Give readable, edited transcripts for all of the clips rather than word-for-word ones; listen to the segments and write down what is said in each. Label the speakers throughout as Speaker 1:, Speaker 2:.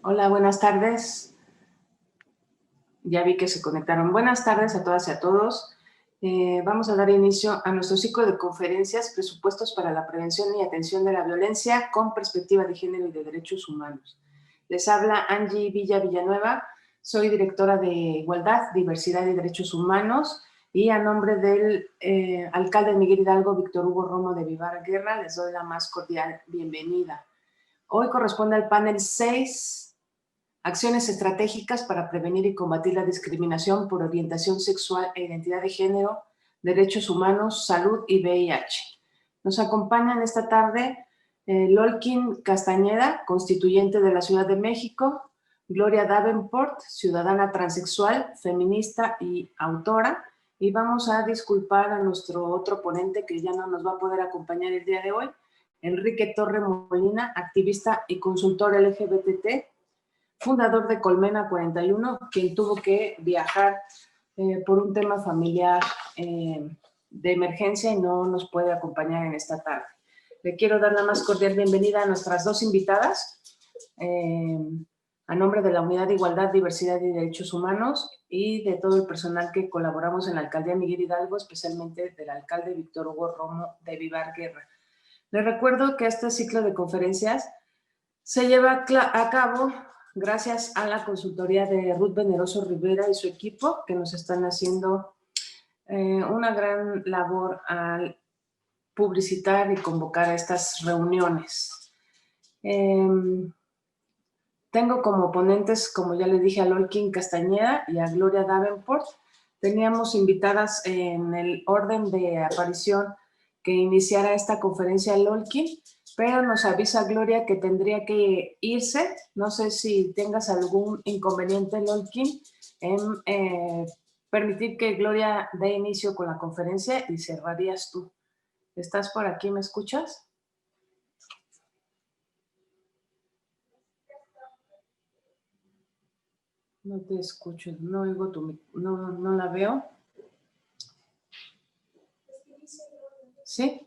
Speaker 1: Hola, buenas tardes. Ya vi que se conectaron. Buenas tardes a todas y a todos. Vamos a dar inicio a nuestro ciclo de conferencias, presupuestos para la prevención y atención de la violencia con perspectiva de género y de derechos humanos. Les habla Angie Villanueva, soy directora de Igualdad, Diversidad y Derechos Humanos, y a nombre del alcalde Miguel Hidalgo, Víctor Hugo Romo de Vivar Guerra, les doy la más cordial bienvenida. Hoy corresponde al panel 6, Acciones estratégicas para prevenir y combatir la discriminación por orientación sexual e identidad de género, derechos humanos, salud y VIH. Nos acompañan esta tarde Lolkin Castañeda, constituyente de la Ciudad de México, Gloria Davenport, ciudadana transexual, feminista y autora, y vamos a disculpar a nuestro otro ponente que ya no nos va a poder acompañar el día de hoy, Enrique Torre Molina, activista y consultor LGBT, fundador de Colmena 41, quien tuvo que viajar por un tema familiar de emergencia y no nos puede acompañar en esta tarde. Le quiero dar la más cordial bienvenida a nuestras dos invitadas, a nombre de la Unidad de Igualdad, Diversidad y Derechos Humanos y de todo el personal que colaboramos en la Alcaldía Miguel Hidalgo, especialmente del alcalde Víctor Hugo Romo de Vivar Guerra. Les recuerdo que este ciclo de conferencias se lleva a cabo gracias a la consultoría de Ruth Veneroso Rivera y su equipo, que nos están haciendo una gran labor al publicitar y convocar a estas reuniones. Tengo como ponentes, como ya le dije, a Lolkin Castañeda y a Gloria Davenport. Teníamos invitadas en el orden de aparición que iniciara esta conferencia Lolkin, pero nos avisa Gloria que tendría que irse. No sé si tengas algún inconveniente, Lolkin, en permitir que Gloria dé inicio con la conferencia y cerrarías tú. ¿Estás por aquí? ¿Me escuchas? No te escucho, no oigo no la veo. ¿Sí?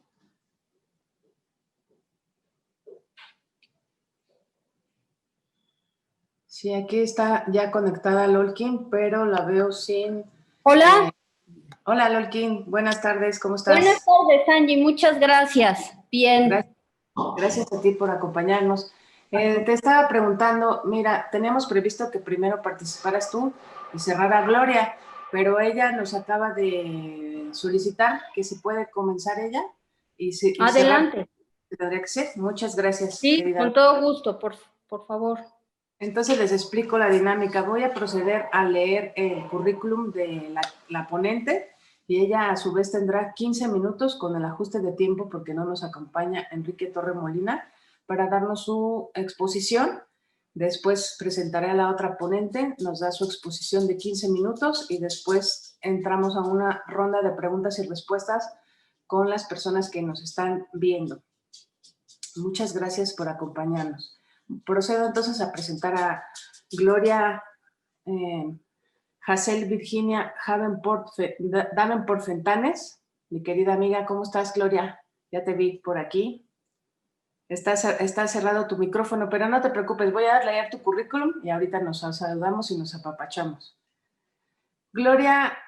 Speaker 1: Sí, aquí está ya conectada Lolkin, pero la veo sin...
Speaker 2: Hola.
Speaker 1: Hola Lolkin, buenas tardes, ¿cómo estás?
Speaker 2: Buenas tardes, Angie, muchas gracias. Bien.
Speaker 1: Gracias a ti por acompañarnos. Te estaba preguntando, mira, teníamos previsto que primero participaras tú y cerrara Gloria, pero ella nos acaba de solicitar que si puede comenzar ella y
Speaker 2: adelante.
Speaker 1: Tendría que ser. Muchas gracias.
Speaker 2: Sí,
Speaker 1: querida.
Speaker 2: con todo gusto, por favor.
Speaker 1: Entonces les explico la dinámica. Voy a proceder a leer el currículum de la ponente y ella a su vez tendrá 15 minutos con el ajuste de tiempo porque no nos acompaña Enrique Torre Molina para darnos su exposición. Después presentaré a la otra ponente, nos da su exposición de 15 minutos y después entramos a una ronda de preguntas y respuestas con las personas que nos están viendo. Muchas gracias por acompañarnos. Procedo entonces a presentar a Gloria Hazel Virginia Davenport Fentanes. Mi querida amiga, ¿cómo estás, Gloria? Ya te vi por aquí. Está cerrado tu micrófono, pero no te preocupes, voy a leer tu currículum y ahorita nos saludamos y nos apapachamos. Gloria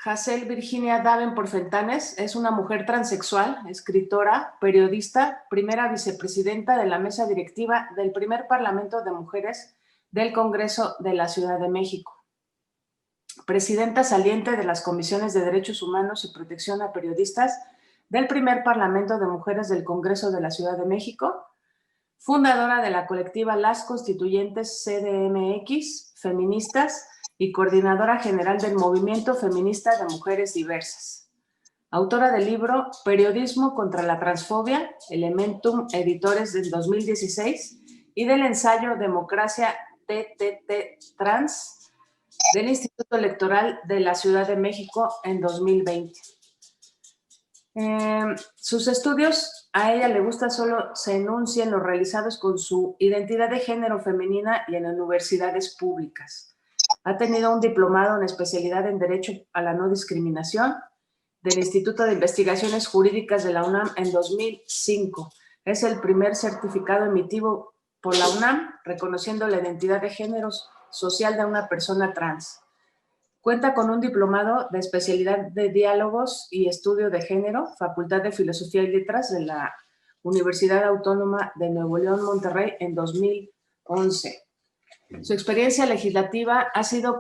Speaker 1: Hazel Virginia Davenport Fentanes es una mujer transexual, escritora, periodista, primera vicepresidenta de la mesa directiva del primer Parlamento de Mujeres del Congreso de la Ciudad de México, presidenta saliente de las Comisiones de Derechos Humanos y Protección a Periodistas del primer Parlamento de Mujeres del Congreso de la Ciudad de México, fundadora de la colectiva Las Constituyentes CDMX, feministas, y coordinadora general del Movimiento Feminista de Mujeres Diversas. Autora del libro Periodismo contra la Transfobia, Elementum Editores del 2016, y del ensayo Democracia TTT Trans del Instituto Electoral de la Ciudad de México en 2020. Sus estudios, a ella le gusta solo se enuncien los realizados con su identidad de género femenina y en universidades públicas. Ha tenido un diplomado en especialidad en Derecho a la No Discriminación del Instituto de Investigaciones Jurídicas de la UNAM en 2005. Es el primer certificado emitido por la UNAM, reconociendo la identidad de género social de una persona trans. Cuenta con un diplomado de especialidad de diálogos y estudio de género, Facultad de Filosofía y Letras de la Universidad Autónoma de Nuevo León, Monterrey, en 2011. Su experiencia legislativa ha sido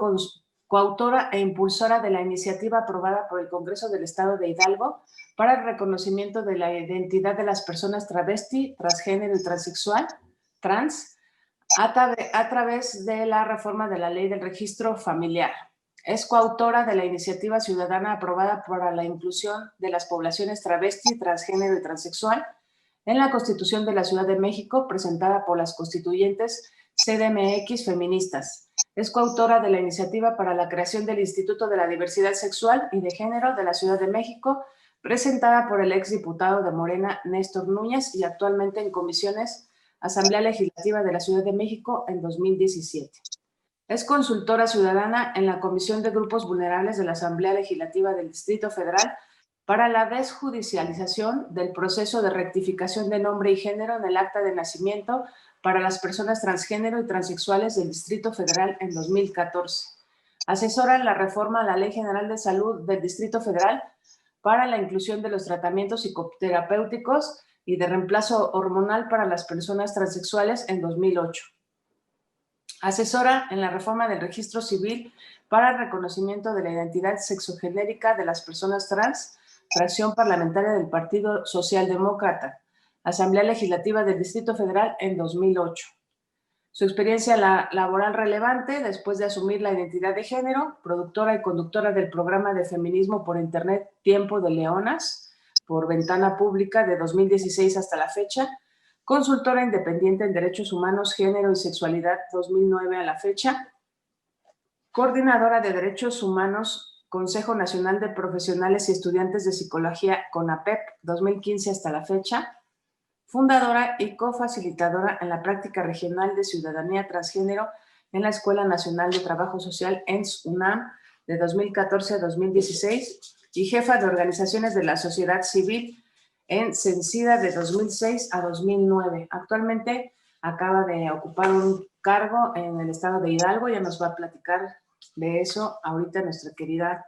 Speaker 1: coautora e impulsora de la iniciativa aprobada por el Congreso del Estado de Hidalgo para el reconocimiento de la identidad de las personas travesti, transgénero y transexual, trans, a través de la reforma de la Ley del Registro Familiar. Es coautora de la iniciativa ciudadana aprobada para la inclusión de las poblaciones travesti, transgénero y transexual en la Constitución de la Ciudad de México, presentada por las constituyentes CDMX feministas. Es coautora de la iniciativa para la creación del Instituto de la Diversidad Sexual y de Género de la Ciudad de México, presentada por el exdiputado de Morena, Néstor Núñez, y actualmente en comisiones Asamblea Legislativa de la Ciudad de México en 2017. Es consultora ciudadana en la Comisión de Grupos Vulnerables de la Asamblea Legislativa del Distrito Federal para la desjudicialización del proceso de rectificación de nombre y género en el acta de nacimiento para las personas transgénero y transexuales del Distrito Federal en 2014. Asesora en la reforma a la Ley General de Salud del Distrito Federal para la inclusión de los tratamientos psicoterapéuticos y de reemplazo hormonal para las personas transexuales en 2008. Asesora en la reforma del registro civil para el reconocimiento de la identidad sexogenérica de las personas trans, fracción parlamentaria del Partido Socialdemócrata, Asamblea Legislativa del Distrito Federal en 2008. Su experiencia laboral relevante, después de asumir la identidad de género, productora y conductora del programa de feminismo por internet Tiempo de Leonas, por Ventana Pública de 2016 hasta la fecha, consultora independiente en Derechos Humanos, Género y Sexualidad 2009 a la fecha, coordinadora de Derechos Humanos, Consejo Nacional de Profesionales y Estudiantes de Psicología, CONAPEP 2015 hasta la fecha, fundadora y cofacilitadora en la práctica regional de ciudadanía transgénero en la Escuela Nacional de Trabajo Social ENS UNAM de 2014 a 2016 y jefa de organizaciones de la sociedad civil en CENSIDA de 2006 a 2009. Actualmente acaba de ocupar un cargo en el estado de Hidalgo, ya nos va a platicar de eso ahorita nuestra querida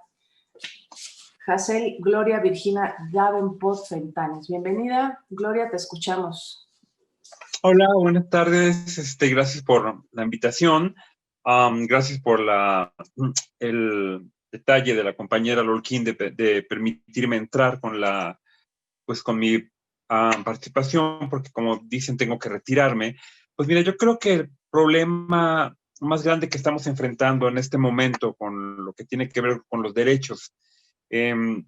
Speaker 1: Hazel Gloria Virginia Davenport Fentanes. Bienvenida, Gloria, te escuchamos.
Speaker 3: Hola, buenas tardes. Gracias por la invitación. Gracias por el detalle de la compañera Lorquín de permitirme entrar con mi participación, porque como dicen, tengo que retirarme. Pues mira, yo creo que el problema más grande que estamos enfrentando en este momento con lo que tiene que ver con los derechos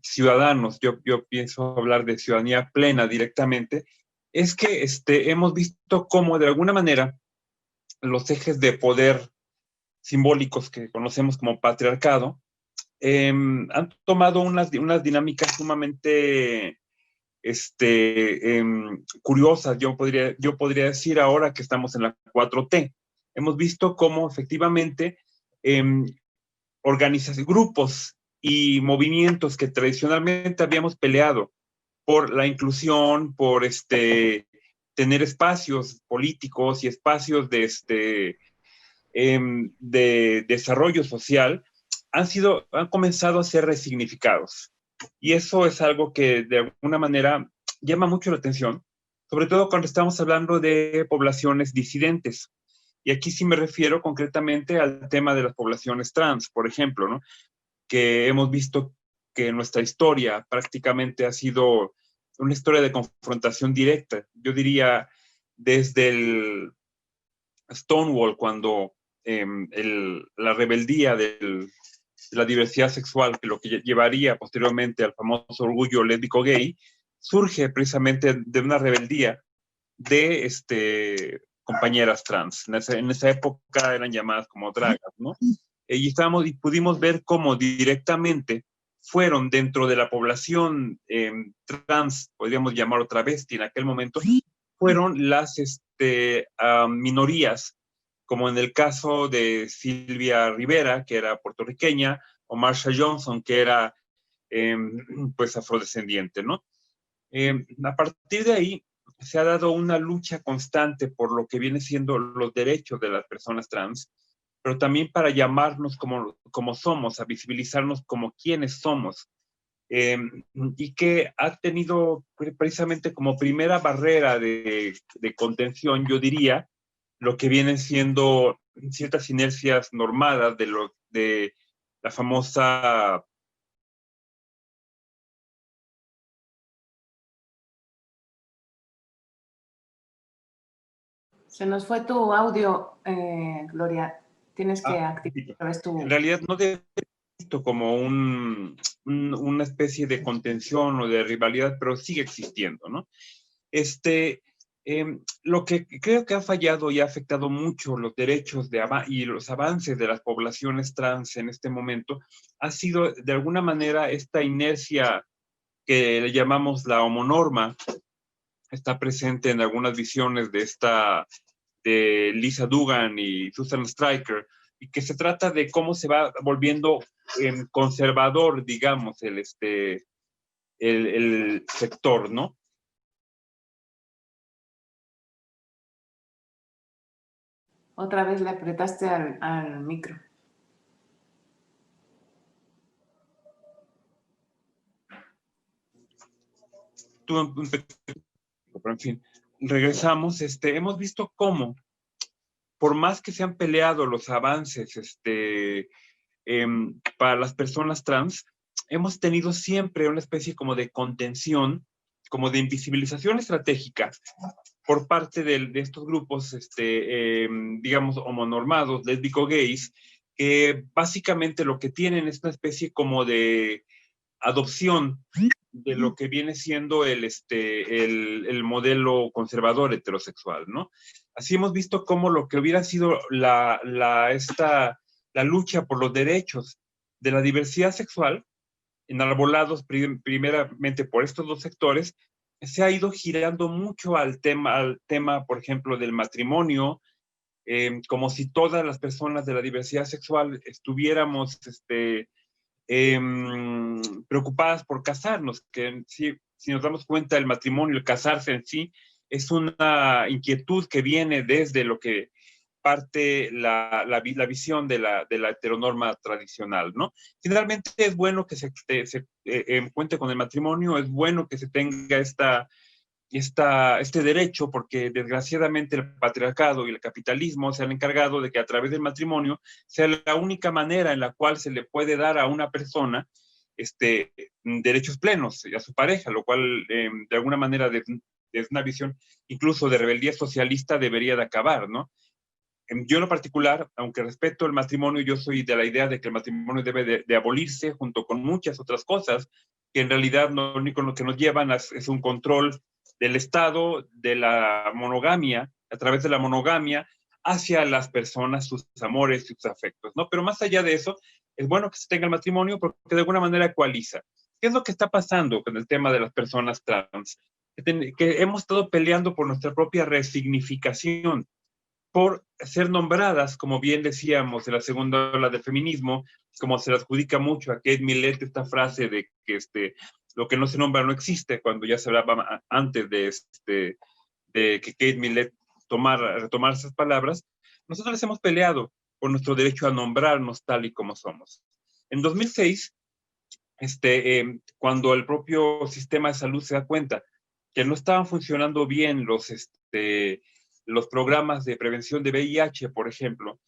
Speaker 3: ciudadanos, yo pienso hablar de ciudadanía plena directamente, es que hemos visto cómo de alguna manera los ejes de poder simbólicos que conocemos como patriarcado han tomado unas dinámicas sumamente curiosas. Yo podría decir ahora que estamos en la 4T. Hemos visto cómo efectivamente grupos y movimientos que tradicionalmente habíamos peleado por la inclusión, por tener espacios políticos y espacios de desarrollo social, han comenzado a ser resignificados. Y eso es algo que de alguna manera llama mucho la atención, sobre todo cuando estamos hablando de poblaciones disidentes. Y aquí sí me refiero concretamente al tema de las poblaciones trans, por ejemplo, ¿no? Que hemos visto que nuestra historia prácticamente ha sido una historia de confrontación directa. Yo diría desde el Stonewall, cuando la rebeldía de la diversidad sexual, que lo que llevaría posteriormente al famoso orgullo lésbico gay, surge precisamente de una rebeldía de compañeras trans. En esa época eran llamadas como dragas, ¿no? Y pudimos ver cómo directamente fueron dentro de la población trans, podríamos llamarlo travesti en aquel momento, fueron las minorías, como en el caso de Silvia Rivera, que era puertorriqueña, o Marsha Johnson, que era pues afrodescendiente, ¿no? A partir de ahí se ha dado una lucha constante por lo que viene siendo los derechos de las personas trans, pero también para llamarnos como somos, a visibilizarnos como quienes somos. Y que ha tenido precisamente como primera barrera de contención, yo diría, lo que vienen siendo ciertas inercias normadas de la famosa...
Speaker 1: Se nos fue tu audio, Gloria. Tienes que activar otra vez tu...
Speaker 3: En realidad no debe ser visto como una especie de contención o de rivalidad, pero sigue existiendo, ¿no? Lo que creo que ha fallado y ha afectado mucho los derechos y los avances de las poblaciones trans en este momento ha sido de alguna manera esta inercia que le llamamos la homonorma. Está presente en algunas visiones de Lisa Dugan y Susan Stryker, y que se trata de cómo se va volviendo conservador, digamos, el sector, ¿no?
Speaker 1: Otra vez le apretaste al micro.
Speaker 3: Pero en fin, regresamos. Hemos visto cómo, por más que se han peleado los avances para las personas trans, hemos tenido siempre una especie como de contención, como de invisibilización estratégica por parte de estos grupos, digamos, homonormados, lésbico-gays, que básicamente lo que tienen es una especie como de adopción de lo que viene siendo el modelo conservador heterosexual, ¿no? Así hemos visto cómo lo que hubiera sido la lucha por los derechos de la diversidad sexual, enarbolados primeramente por estos dos sectores, se ha ido girando mucho al tema, por ejemplo, del matrimonio, como si todas las personas de la diversidad sexual estuviéramos preocupadas por casarnos, que si nos damos cuenta, el matrimonio, el casarse en sí, es una inquietud que viene desde lo que parte la visión de la heteronorma tradicional, ¿no? Finalmente es bueno que se cuente con el matrimonio, es bueno que se tenga este derecho, porque desgraciadamente el patriarcado y el capitalismo se han encargado de que a través del matrimonio sea la única manera en la cual se le puede dar a una persona derechos plenos a su pareja, lo cual de alguna manera desde una visión incluso de rebeldía socialista debería de acabar, ¿no? Yo en lo particular, aunque respeto el matrimonio, yo soy de la idea de que el matrimonio debe de abolirse junto con muchas otras cosas, que en realidad lo único lo que nos llevan es un control del Estado, de la monogamia, a través de la monogamia, hacia las personas, sus amores y sus afectos, ¿no? Pero más allá de eso, es bueno que se tenga el matrimonio porque de alguna manera ecualiza. ¿Qué es lo que está pasando con el tema de las personas trans? Que hemos estado peleando por nuestra propia resignificación, por ser nombradas, como bien decíamos, de la segunda ola del feminismo, como se le adjudica mucho a Kate Millett esta frase de que lo que no se nombra no existe, cuando ya se hablaba antes de que Kate Millett retomar esas palabras. Nosotros les hemos peleado por nuestro derecho a nombrarnos tal y como somos. En 2006, cuando el propio sistema de salud se da cuenta que no estaban funcionando bien los programas de prevención de VIH, por ejemplo,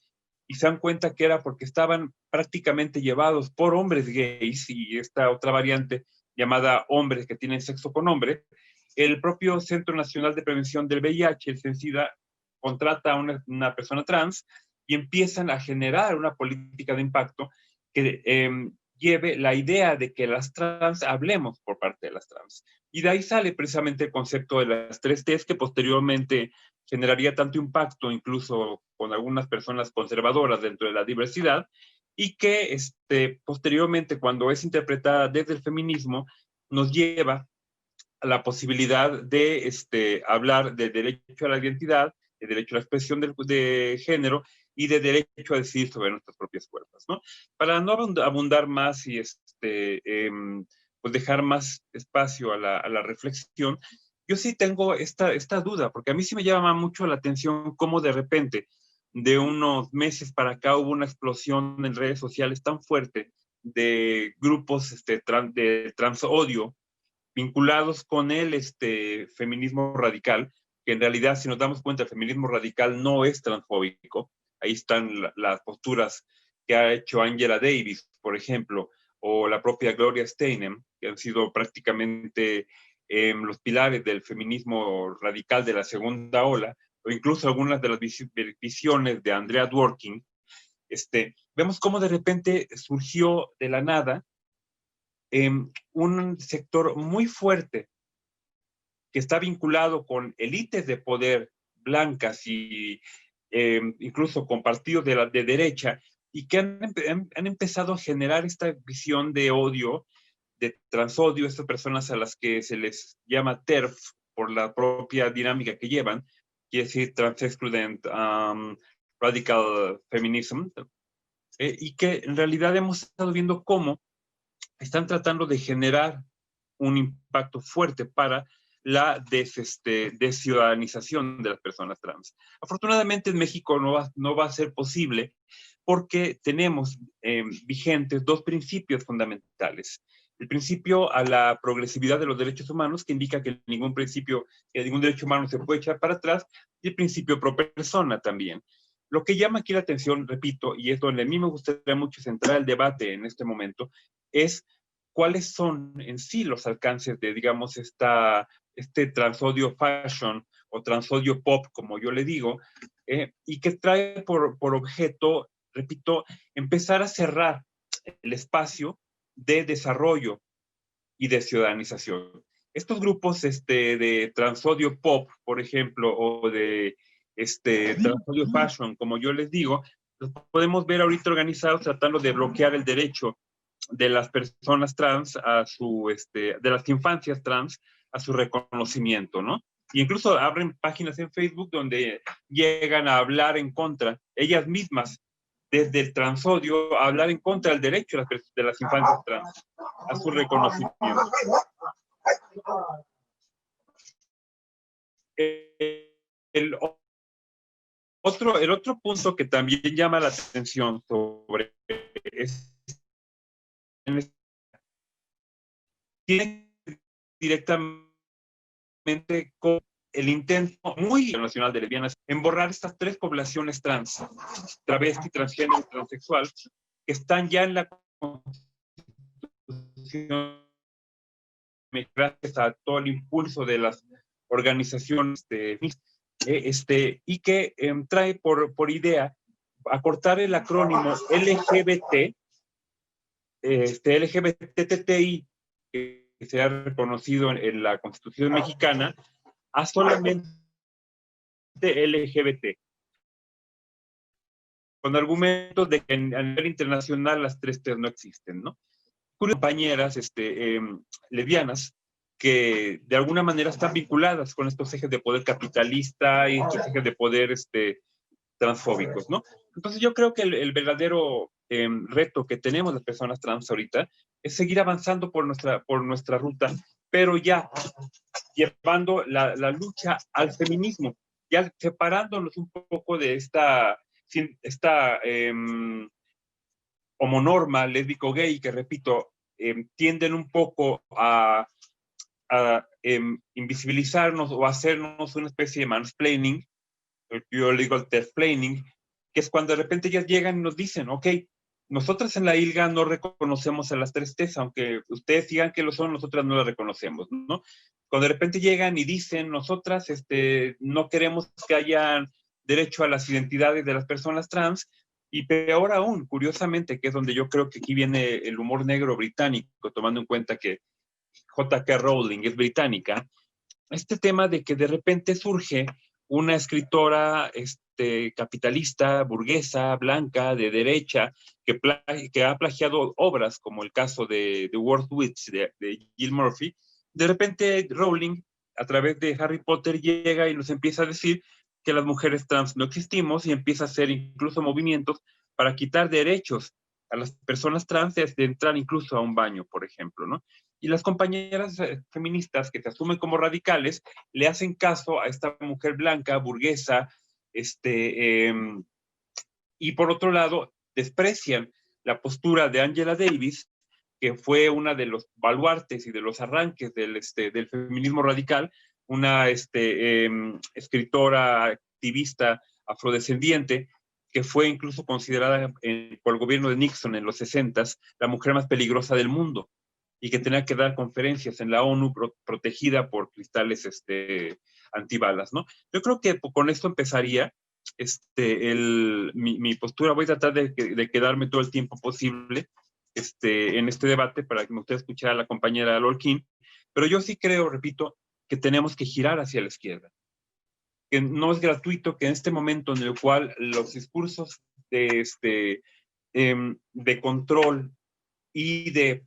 Speaker 3: y se dan cuenta que era porque estaban prácticamente llevados por hombres gays y esta otra variante llamada hombres que tienen sexo con hombre, el propio Centro Nacional de Prevención del VIH, el CENSIDA, contrata a una persona trans y empiezan a generar una política de impacto que lleve la idea de que las trans hablemos por parte de las trans. Y de ahí sale precisamente el concepto de las 3Ts, que posteriormente generaría tanto impacto incluso con algunas personas conservadoras dentro de la diversidad, y que posteriormente, cuando es interpretada desde el feminismo, nos lleva a la posibilidad de hablar de derecho a la identidad, de derecho a la expresión de género y de derecho a decidir sobre nuestras propias cuerpos, ¿no? Para no abundar más y pues dejar más espacio a la reflexión, yo sí tengo esta duda, porque a mí sí me llama mucho la atención cómo de repente, de unos meses para acá, hubo una explosión en redes sociales tan fuerte de grupos de transodio vinculados con el feminismo radical, que en realidad, si nos damos cuenta, el feminismo radical no es transfóbico. Ahí están las posturas que ha hecho Angela Davis, por ejemplo, o la propia Gloria Steinem, que han sido prácticamente los pilares del feminismo radical de la segunda ola, o incluso algunas de las visiones de Andrea Dworkin. Vemos cómo de repente surgió de la nada un sector muy fuerte que está vinculado con élites de poder blancas y incluso con partidos de derecha, y que han empezado a generar esta visión de odio, de transodio, estas personas a las que se les llama TERF por la propia dinámica que llevan, quiere decir Trans-Excludent Radical Feminism, y que en realidad hemos estado viendo cómo están tratando de generar un impacto fuerte para la desciudadanización de las personas trans. Afortunadamente en México no va a ser posible porque tenemos vigentes dos principios fundamentales. El principio a la progresividad de los derechos humanos, que indica que ningún derecho humano se puede echar para atrás, y el principio pro persona también. Lo que llama aquí la atención, repito, y es donde a mí me gustaría mucho centrar el debate en este momento, es cuáles son en sí los alcances de, digamos, este transodio fashion o transodio pop, como yo le digo, y que trae por objeto, repito, empezar a cerrar el espacio de desarrollo y de ciudadanización. Estos grupos de transodio pop, por ejemplo, o de transodio fashion, como yo les digo, los podemos ver ahorita organizados tratando de bloquear el derecho de las personas trans de las infancias trans a su reconocimiento, ¿no? Y incluso abren páginas en Facebook donde llegan a hablar en contra, ellas mismas, desde el transodio, a hablar en contra del derecho de las infancias trans a su reconocimiento. El otro punto que también llama la atención sobre tiene directamente con el intento muy internacional de lesbianas en borrar estas tres poblaciones trans, travesti, transgénero y transexual, que están ya en la Constitución, gracias a todo el impulso de las organizaciones y que trae por idea acortar el acrónimo LGBT, LGBTTI, que se ha reconocido en la Constitución mexicana, a solamente LGBT, con argumentos de que a nivel internacional las tres no existen, ¿no? Compañeras lesbianas que de alguna manera están vinculadas con estos ejes de poder capitalista y estos ejes de poder transfóbicos, ¿no? Entonces yo creo que el verdadero reto que tenemos las personas trans ahorita es seguir avanzando por nuestra ruta, pero ya llevando la lucha al feminismo, ya separándonos un poco de esta homonorma lésbico-gay, que repito, tienden un poco a invisibilizarnos o hacernos una especie de mansplaining, yo le digo el terfplaining, que es cuando de repente ellas llegan y nos dicen, ok, nosotras en la ILGA no reconocemos a las tres T's, aunque ustedes digan que lo son, nosotras no las reconocemos, ¿no? Cuando de repente llegan y dicen, nosotras no queremos que haya derecho a las identidades de las personas trans, y peor aún, curiosamente, que es donde yo creo que aquí viene el humor negro británico, tomando en cuenta que J.K. Rowling es británica, este tema de que de repente surge una escritora capitalista, burguesa, blanca, de derecha, que ha plagiado obras, como el caso de The Worst Witch de Jill Murphy. De repente Rowling, a través de Harry Potter, llega y nos empieza a decir que las mujeres trans no existimos, y empieza a hacer incluso movimientos para quitar derechos a las personas trans de entrar incluso a un baño, por ejemplo, ¿no? Y las compañeras feministas que se asumen como radicales le hacen caso a esta mujer blanca, burguesa, y por otro lado, desprecian la postura de Angela Davis, que fue una de los baluartes y de los arranques del feminismo radical, una escritora, activista afrodescendiente, que fue incluso considerada por el gobierno de Nixon en los 60s la mujer más peligrosa del mundo, y que tenía que dar conferencias en la ONU protegida por cristales antibalas, ¿no? Yo creo que con esto empezaría mi postura. Voy a tratar de quedarme todo el tiempo posible en este debate para que me gustaría escuchar a la compañera Lorquín, pero yo sí creo, repito, que tenemos que girar hacia la izquierda, que no es gratuito que en este momento en el cual los discursos de control y de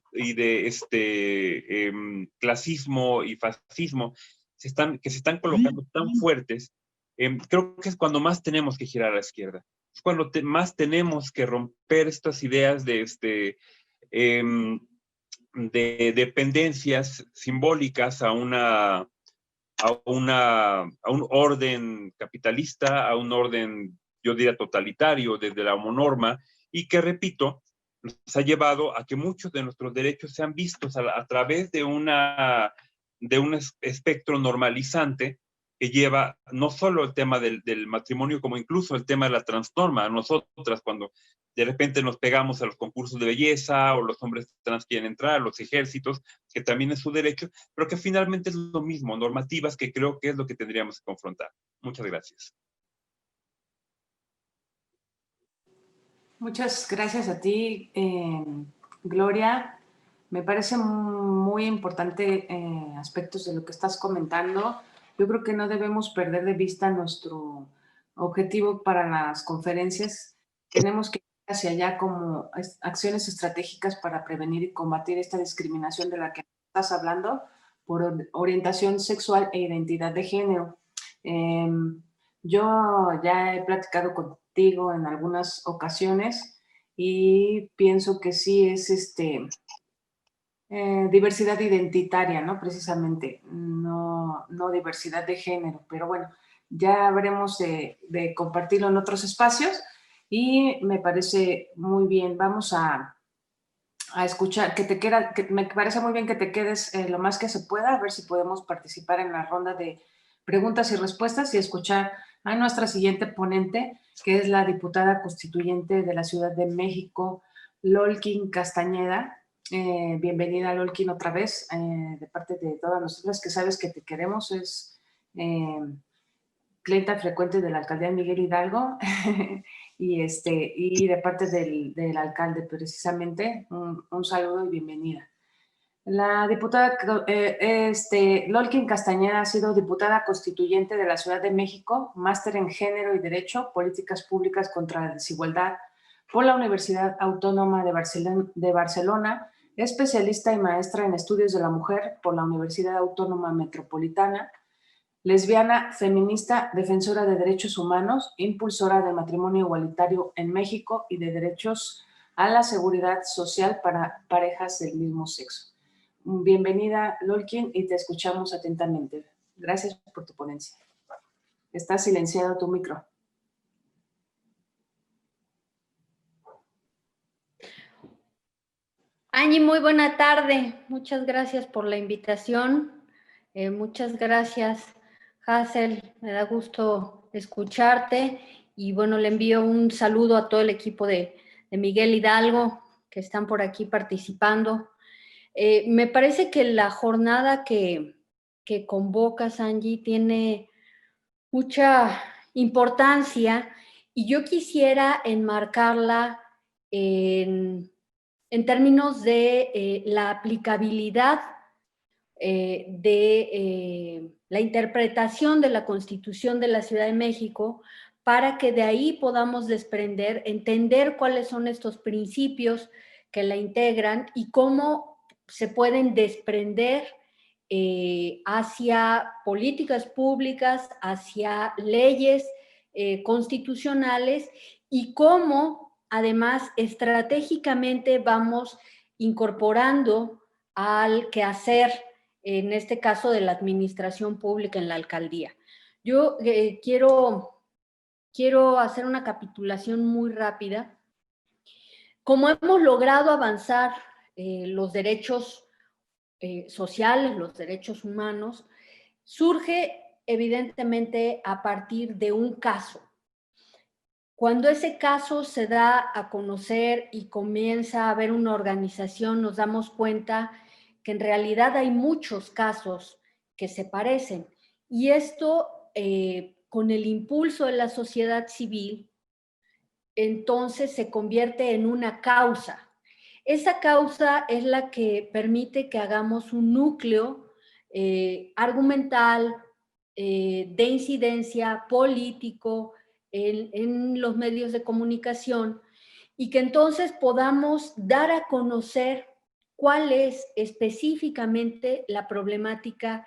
Speaker 3: clasismo y fascismo que se están colocando tan fuertes, creo que es cuando más tenemos que girar a la izquierda. Es cuando más tenemos que romper estas ideas de dependencias simbólicas a un orden capitalista, a un orden, yo diría, totalitario, desde la homonorma, y que, repito, nos ha llevado a que muchos de nuestros derechos sean vistos a través de un espectro normalizante que lleva no solo el tema del matrimonio, como incluso el tema de la transnorma. A nosotras, cuando de repente nos pegamos a los concursos de belleza, o los hombres trans quieren entrar a los ejércitos, que también es su derecho, pero que finalmente es lo mismo, normativas, que creo que es lo que tendríamos que confrontar. Muchas gracias.
Speaker 1: Muchas gracias a ti, Gloria. Me parece muy importante aspectos de lo que estás comentando. Yo creo que no debemos perder de vista nuestro objetivo para las conferencias. Tenemos que ir hacia allá como acciones estratégicas para prevenir y combatir esta discriminación de la que estás hablando por orientación sexual e identidad de género. Yo ya he platicado contigo en algunas ocasiones y pienso que sí es diversidad identitaria, ¿no? Precisamente, no diversidad de género, pero bueno, ya habremos de compartirlo en otros espacios y me parece muy bien. Vamos a escuchar, me parece muy bien que te quedes lo más que se pueda, a ver si podemos participar en la ronda de preguntas y respuestas y escuchar a nuestra siguiente ponente, que es la diputada constituyente de la Ciudad de México, Lolkin Castañeda. Bienvenida, Lolkin, otra vez, de parte de todas nosotras, que sabes que te queremos. Es clienta frecuente de la alcaldía de Miguel Hidalgo y de parte del alcalde, precisamente. Un saludo y bienvenida. La diputada Lolkin Castañeda ha sido diputada constituyente de la Ciudad de México, máster en Género y Derecho, Políticas Públicas contra la Desigualdad por la Universidad Autónoma de Barcelona, especialista y maestra en Estudios de la Mujer por la Universidad Autónoma Metropolitana, lesbiana, feminista, defensora de derechos humanos, impulsora del matrimonio igualitario en México y de derechos a la seguridad social para parejas del mismo sexo. Bienvenida, Lolkin, y te escuchamos atentamente. Gracias por tu ponencia. Está silenciado tu micro.
Speaker 2: Angie, muy buena tarde. Muchas gracias por la invitación. Muchas gracias, Hazel. Me da gusto escucharte. Y bueno, le envío un saludo a todo el equipo de Miguel Hidalgo que están por aquí participando. Me parece que la jornada que convocas, Angie, tiene mucha importancia y yo quisiera enmarcarla en términos de la aplicabilidad de la interpretación de la Constitución de la Ciudad de México, para que de ahí podamos desprender, entender cuáles son estos principios que la integran y cómo se pueden desprender hacia políticas públicas, hacia leyes constitucionales, y cómo además estratégicamente vamos incorporando al quehacer, en este caso de la administración pública en la alcaldía. Yo quiero hacer una capitulación muy rápida. Como hemos logrado avanzar los derechos sociales, los derechos humanos, surge evidentemente a partir de un caso. Cuando ese caso se da a conocer y comienza a haber una organización, nos damos cuenta que en realidad hay muchos casos que se parecen. Y esto, con el impulso de la sociedad civil, entonces se convierte en una causa. Esa causa es la que permite que hagamos un núcleo argumental, de incidencia político en los medios de comunicación, y que entonces podamos dar a conocer cuál es específicamente la problemática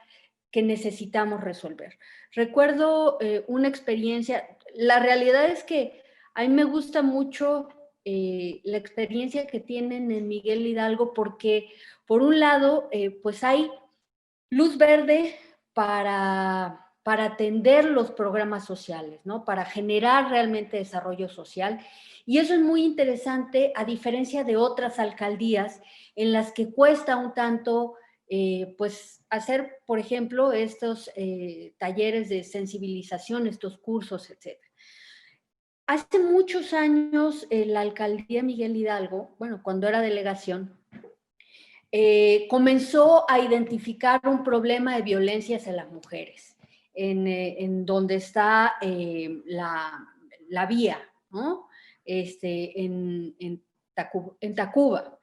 Speaker 2: que necesitamos resolver. Recuerdo una experiencia, la realidad es que a mí me gusta mucho la experiencia que tienen en Miguel Hidalgo, porque por un lado, pues hay luz verde para atender los programas sociales, ¿no? Para generar realmente desarrollo social. Y eso es muy interesante, a diferencia de otras alcaldías en las que cuesta un tanto, pues, hacer, por ejemplo, estos talleres de sensibilización, estos cursos, etc. Hace muchos años, la alcaldía Miguel Hidalgo, bueno, cuando era delegación, comenzó a identificar un problema de violencia hacia las mujeres, en donde está la vía, ¿no? En Tacuba.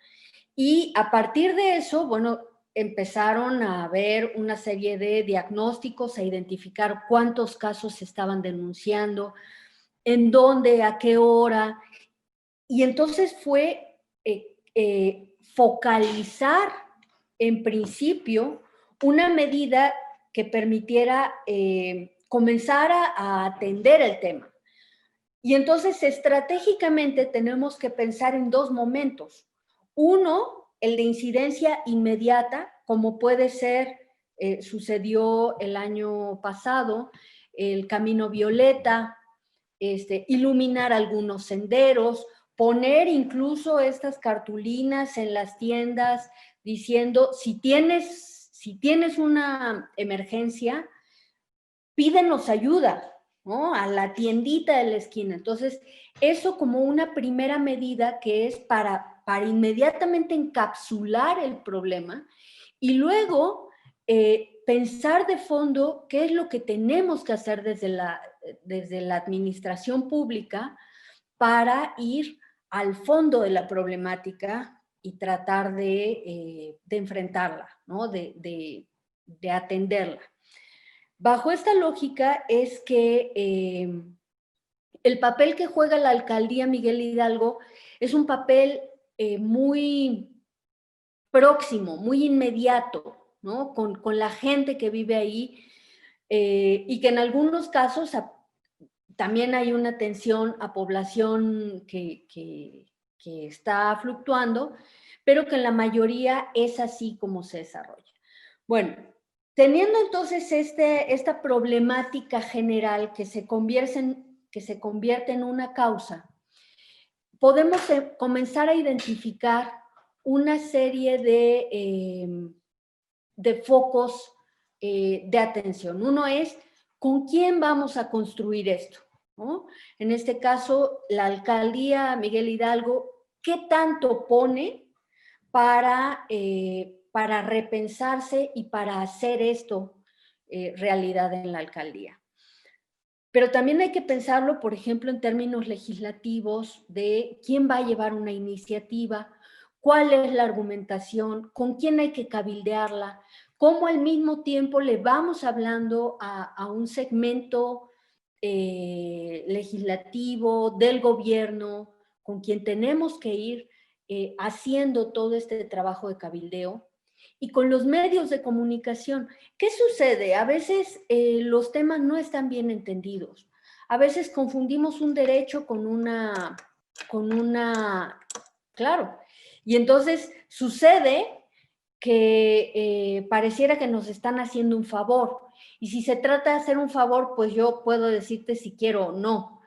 Speaker 2: Y a partir de eso, bueno, empezaron a ver una serie de diagnósticos, a identificar cuántos casos se estaban denunciando, en dónde, a qué hora. Y entonces fue focalizar en principio una medida que permitiera comenzar a atender el tema. Y entonces estratégicamente tenemos que pensar en dos momentos. Uno, el de incidencia inmediata, como puede ser, sucedió el año pasado, el Camino Violeta, iluminar algunos senderos, poner incluso estas cartulinas en las tiendas diciendo, si tienes una emergencia, pídenos ayuda, ¿no? A la tiendita de la esquina. Entonces, eso como una primera medida que es para inmediatamente encapsular el problema y luego pensar de fondo qué es lo que tenemos que hacer desde la administración pública para ir al fondo de la problemática y tratar de enfrentarla, ¿no? de atenderla. Bajo esta lógica es que el papel que juega la alcaldía Miguel Hidalgo es un papel muy próximo, muy inmediato, ¿no? Con la gente que vive ahí, y que en algunos casos también hay una atención a población que está fluctuando, pero que en la mayoría es así como se desarrolla. Bueno, teniendo entonces esta problemática general que se convierte en una causa, podemos comenzar a identificar una serie de focos de atención. Uno es, ¿con quién vamos a construir esto? ¿No? En este caso, la alcaldía Miguel Hidalgo, ¿qué tanto pone para repensarse y para hacer esto realidad en la alcaldía? Pero también hay que pensarlo, por ejemplo, en términos legislativos de quién va a llevar una iniciativa, cuál es la argumentación, con quién hay que cabildearla, cómo al mismo tiempo le vamos hablando a un segmento legislativo del gobierno con quien tenemos que ir haciendo todo este trabajo de cabildeo, y con los medios de comunicación. ¿Qué sucede? A veces los temas no están bien entendidos. A veces confundimos un derecho con una, claro. Y entonces sucede que pareciera que nos están haciendo un favor. Y si se trata de hacer un favor, pues yo puedo decirte si quiero o no.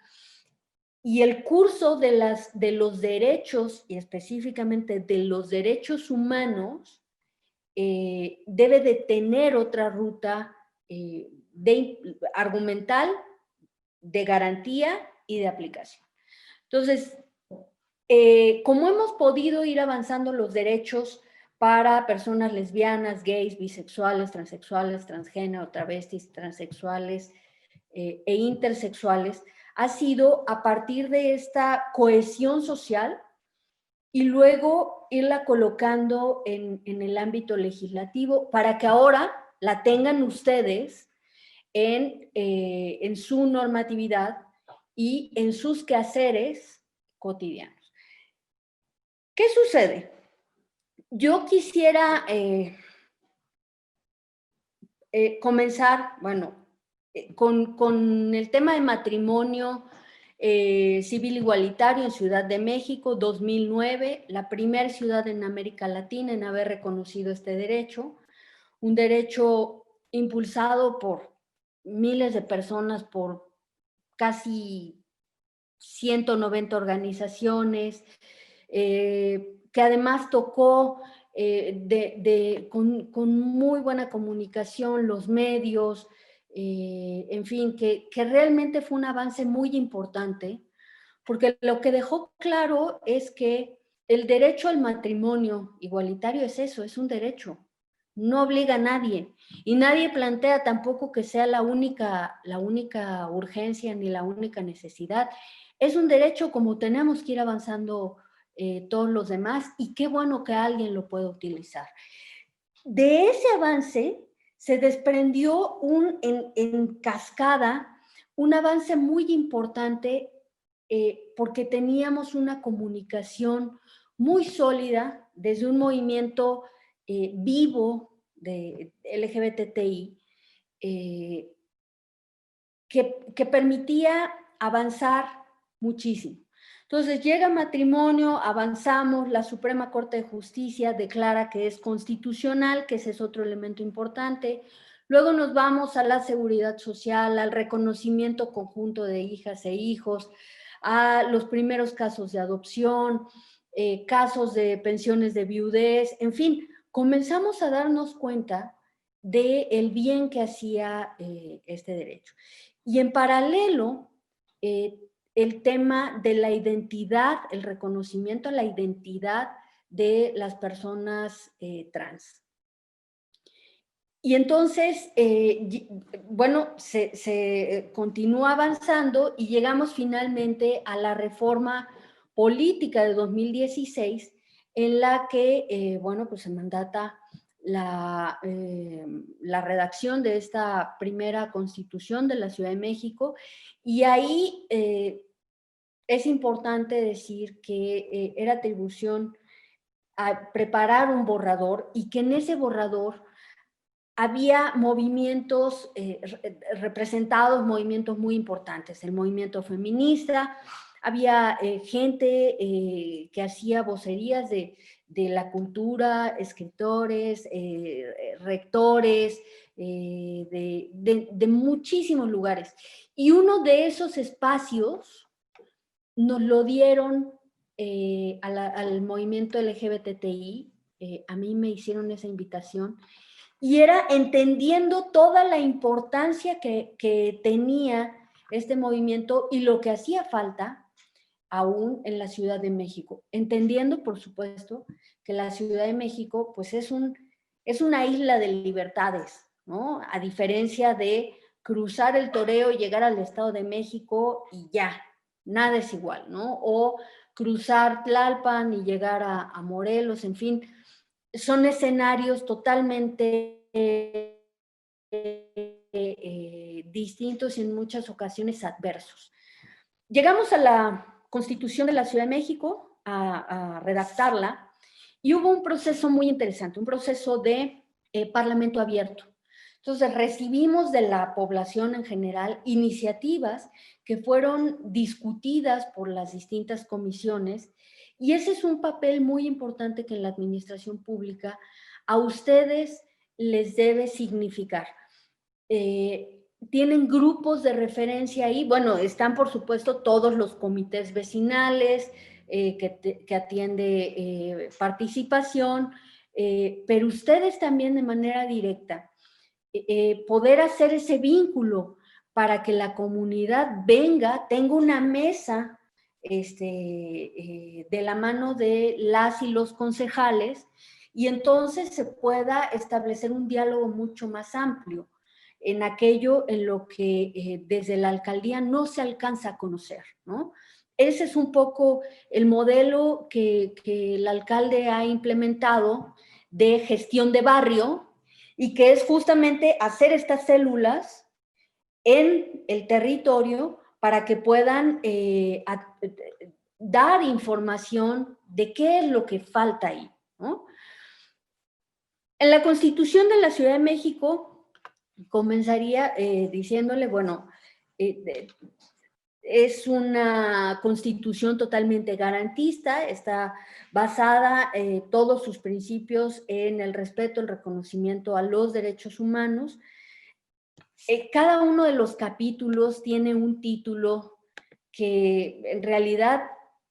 Speaker 2: Y el curso de los derechos, y específicamente de los derechos humanos, debe de tener otra ruta argumental, de garantía y de aplicación. Entonces, como hemos podido ir avanzando los derechos para personas lesbianas, gays, bisexuales, transexuales, transgénero, travestis, transexuales e intersexuales, ha sido a partir de esta cohesión social y luego irla colocando en el ámbito legislativo para que ahora la tengan ustedes en su normatividad y en sus quehaceres cotidianos. ¿Qué sucede? Yo quisiera comenzar, bueno, con el tema de matrimonio civil igualitario en Ciudad de México, 2009, la primera ciudad en América Latina en haber reconocido este derecho, un derecho impulsado por miles de personas, por casi 190 organizaciones, que además tocó con muy buena comunicación los medios, en fin, que realmente fue un avance muy importante, porque lo que dejó claro es que el derecho al matrimonio igualitario es eso, es un derecho, no obliga a nadie, y nadie plantea tampoco que sea la única urgencia ni la única necesidad. Es un derecho como tenemos que ir avanzando todos los demás, y qué bueno que alguien lo pueda utilizar. De ese avance se desprendió en cascada un avance muy importante porque teníamos una comunicación muy sólida desde un movimiento vivo de LGBTI que permitía avanzar muchísimo. Entonces llega matrimonio, avanzamos, la Suprema Corte de Justicia declara que es constitucional, que ese es otro elemento importante. Luego nos vamos a la seguridad social, al reconocimiento conjunto de hijas e hijos, a los primeros casos de adopción, casos de pensiones de viudez, en fin, comenzamos a darnos cuenta del bien que hacía este derecho. Y en paralelo, el tema de la identidad, el reconocimiento a la identidad de las personas trans. Y entonces, bueno, se continúa avanzando y llegamos finalmente a la reforma política de 2016, en la que, bueno, pues se mandata la redacción de esta primera constitución de la Ciudad de México, y ahí es importante decir que era atribución a preparar un borrador, y que en ese borrador había movimientos representados, movimientos muy importantes, el movimiento feminista, había gente que hacía vocerías de la cultura, escritores, rectores, de muchísimos lugares. Y uno de esos espacios nos lo dieron al movimiento LGBTI, a mí me hicieron esa invitación, y era entendiendo toda la importancia que tenía este movimiento y lo que hacía falta aún en la Ciudad de México, entendiendo, por supuesto, que la Ciudad de México pues es una isla de libertades, ¿no? A diferencia de cruzar el Toreo y llegar al Estado de México y ya, nada es igual, ¿no? O cruzar Tlalpan y llegar a Morelos, en fin, son escenarios totalmente distintos y en muchas ocasiones adversos. Llegamos a la Constitución de la Ciudad de México a redactarla, y hubo un proceso muy interesante, un proceso de parlamento abierto. Entonces recibimos de la población en general iniciativas que fueron discutidas por las distintas comisiones, y ese es un papel muy importante que en la administración pública a ustedes les debe significar. Tienen grupos de referencia ahí. Bueno, están por supuesto todos los comités vecinales que atiende participación, pero ustedes también de manera directa, poder hacer ese vínculo para que la comunidad venga, tenga una mesa de la mano de las y los concejales, y entonces se pueda establecer un diálogo mucho más amplio en aquello en lo que desde la alcaldía no se alcanza a conocer, ¿no? Ese es un poco el modelo que el alcalde ha implementado de gestión de barrio, y que es justamente hacer estas células en el territorio para que puedan dar información de qué es lo que falta ahí, ¿no? En la Constitución de la Ciudad de México, comenzaría diciéndole, bueno, es una constitución totalmente garantista, está basada todos sus principios en el respeto, el reconocimiento a los derechos humanos. Cada uno de los capítulos tiene un título que en realidad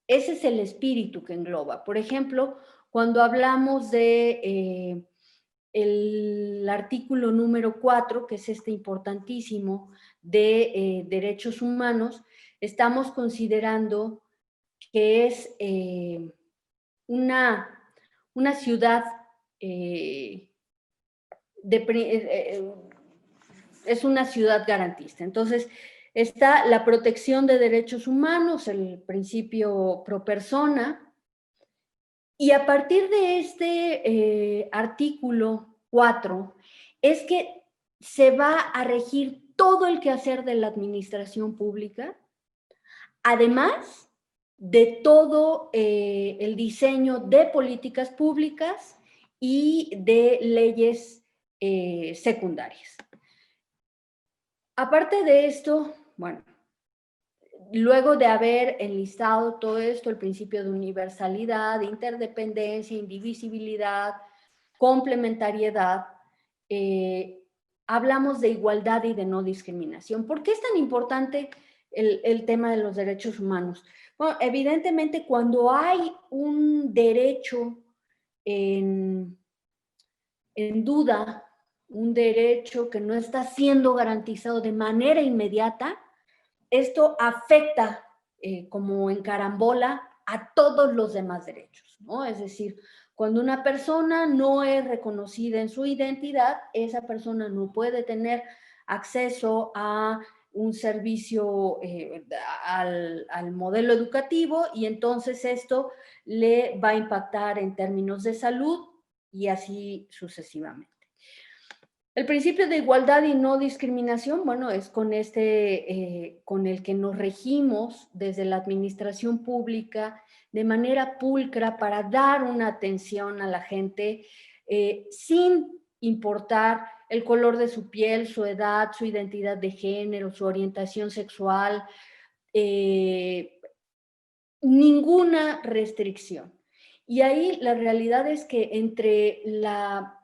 Speaker 2: ese es el espíritu que engloba. Por ejemplo, cuando hablamos de el artículo número 4, que es importantísimo de derechos humanos, estamos considerando que es una ciudad es una ciudad garantista. Entonces, está la protección de derechos humanos, el principio pro persona, y a partir de este artículo 4, es que se va a regir todo el quehacer de la administración pública, además de todo el diseño de políticas públicas y de leyes secundarias. Aparte de esto, bueno, luego de haber enlistado todo esto, el principio de universalidad, de interdependencia, indivisibilidad, complementariedad, hablamos de igualdad y de no discriminación. ¿Por qué es tan importante el tema de los derechos humanos? Bueno, evidentemente cuando hay un derecho en duda, un derecho que no está siendo garantizado de manera inmediata, esto afecta como en carambola a todos los demás derechos, ¿no? Es decir, cuando una persona no es reconocida en su identidad, esa persona no puede tener acceso a un servicio, al modelo educativo, y entonces esto le va a impactar en términos de salud y así sucesivamente. El principio de igualdad y no discriminación, bueno, es con con el que nos regimos desde la administración pública de manera pulcra para dar una atención a la gente sin importar el color de su piel, su edad, su identidad de género, su orientación sexual, ninguna restricción. Y ahí la realidad es que entre la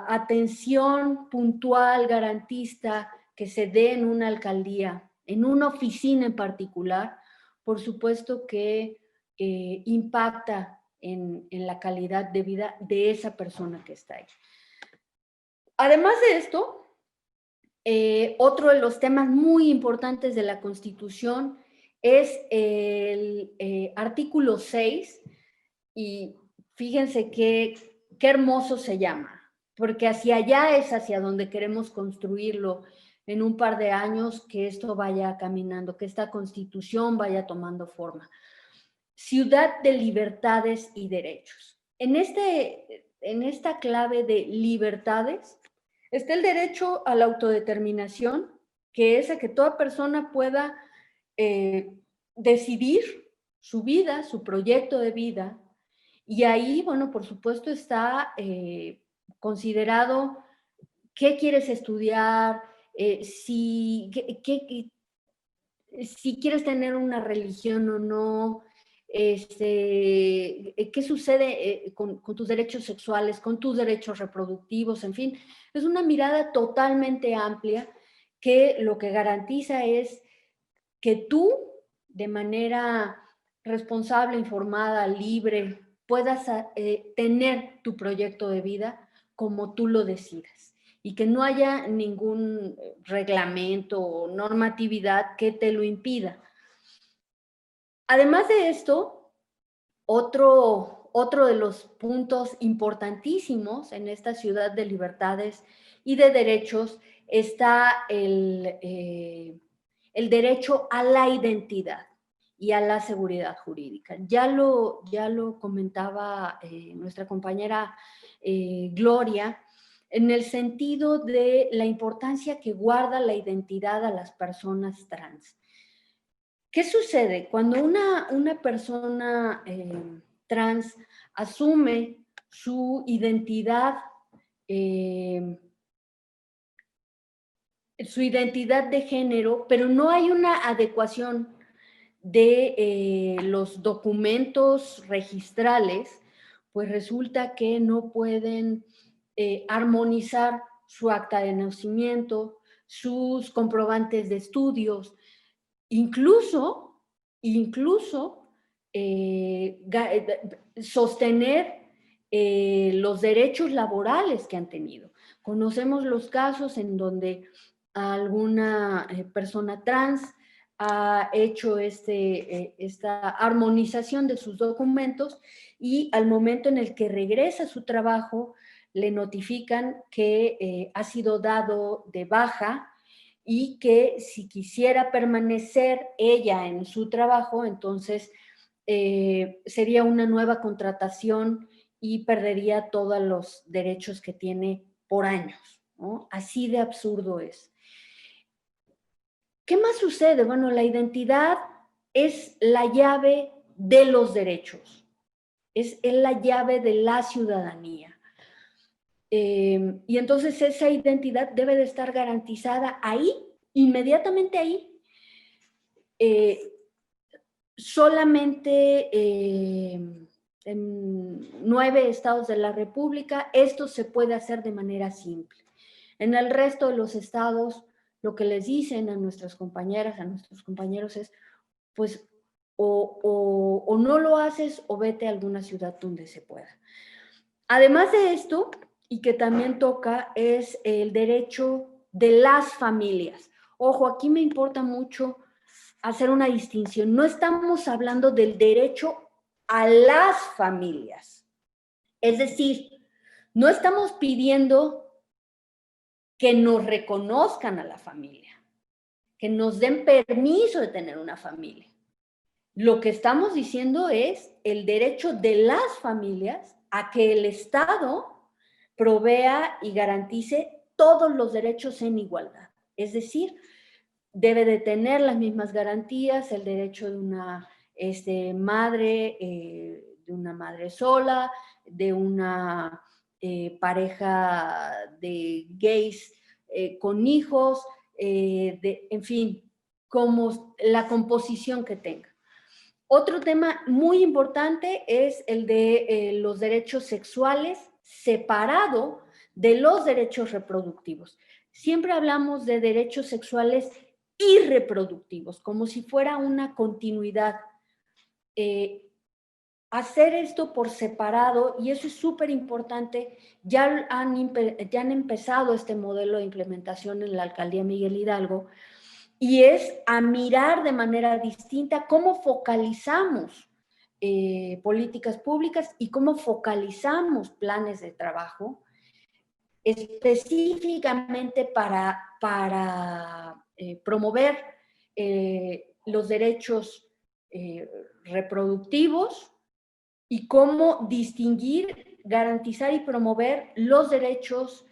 Speaker 2: atención puntual, garantista, que se dé en una alcaldía, en una oficina en particular, por supuesto que impacta en la calidad de vida de esa persona que está ahí. Además de esto, otro de los temas muy importantes de la Constitución es el artículo 6, y fíjense qué hermoso se llama, porque hacia allá es hacia donde queremos construirlo en un par de años, que esto vaya caminando, que esta Constitución vaya tomando forma. Ciudad de libertades y derechos. En esta clave de libertades está el derecho a la autodeterminación, que es a que toda persona pueda decidir su vida, su proyecto de vida. Y ahí, bueno, por supuesto está considerado qué quieres estudiar, si quieres tener una religión o no, qué sucede con tus derechos sexuales, con tus derechos reproductivos, en fin. Es una mirada totalmente amplia que lo que garantiza es que tú, de manera responsable, informada, libre, puedas tener tu proyecto de vida como tú lo decidas y que no haya ningún reglamento o normatividad que te lo impida. Además de esto, otro de los puntos importantísimos en esta ciudad de libertades y de derechos está el derecho a la identidad y a la seguridad jurídica. Ya lo comentaba nuestra compañera Gloria, en el sentido de la importancia que guarda la identidad a las personas trans. ¿Qué sucede? Cuando una persona trans asume su identidad de género, pero no hay una adecuación de los documentos registrales, pues resulta que no pueden armonizar su acta de nacimiento, sus comprobantes de estudios, incluso sostener los derechos laborales que han tenido. Conocemos los casos en donde alguna persona trans ha hecho esta armonización de sus documentos y al momento en el que regresa a su trabajo le notifican que ha sido dado de baja y que si quisiera permanecer ella en su trabajo, entonces sería una nueva contratación y perdería todos los derechos que tiene por años, ¿no? Así de absurdo es. ¿Qué más sucede? Bueno, la identidad es la llave de los derechos, es la llave de la ciudadanía. Y entonces esa identidad debe de estar garantizada ahí, inmediatamente ahí. Solamente en 9 estados de la República esto se puede hacer de manera simple. En el resto de los estados, lo que les dicen a nuestras compañeras, a nuestros compañeros es, pues, o no lo haces o vete a alguna ciudad donde se pueda. Además de esto, y que también toca, es el derecho de las familias. Ojo, aquí me importa mucho hacer una distinción. No estamos hablando del derecho a las familias. Es decir, no estamos pidiendo que nos reconozcan a la familia, que nos den permiso de tener una familia. Lo que estamos diciendo es el derecho de las familias a que el Estado provea y garantice todos los derechos en igualdad. Es decir, debe de tener las mismas garantías el derecho de una madre sola, de una pareja de gays con hijos, en fin, como la composición que tenga. Otro tema muy importante es el de los derechos sexuales separado de los derechos reproductivos. Siempre hablamos de derechos sexuales y reproductivos, como si fuera una continuidad. Hacer esto por separado, y eso es súper importante, ya han empezado este modelo de implementación en la Alcaldía Miguel Hidalgo, y es a mirar de manera distinta cómo focalizamos políticas públicas y cómo focalizamos planes de trabajo específicamente para promover los derechos reproductivos y cómo distinguir, garantizar y promover los derechos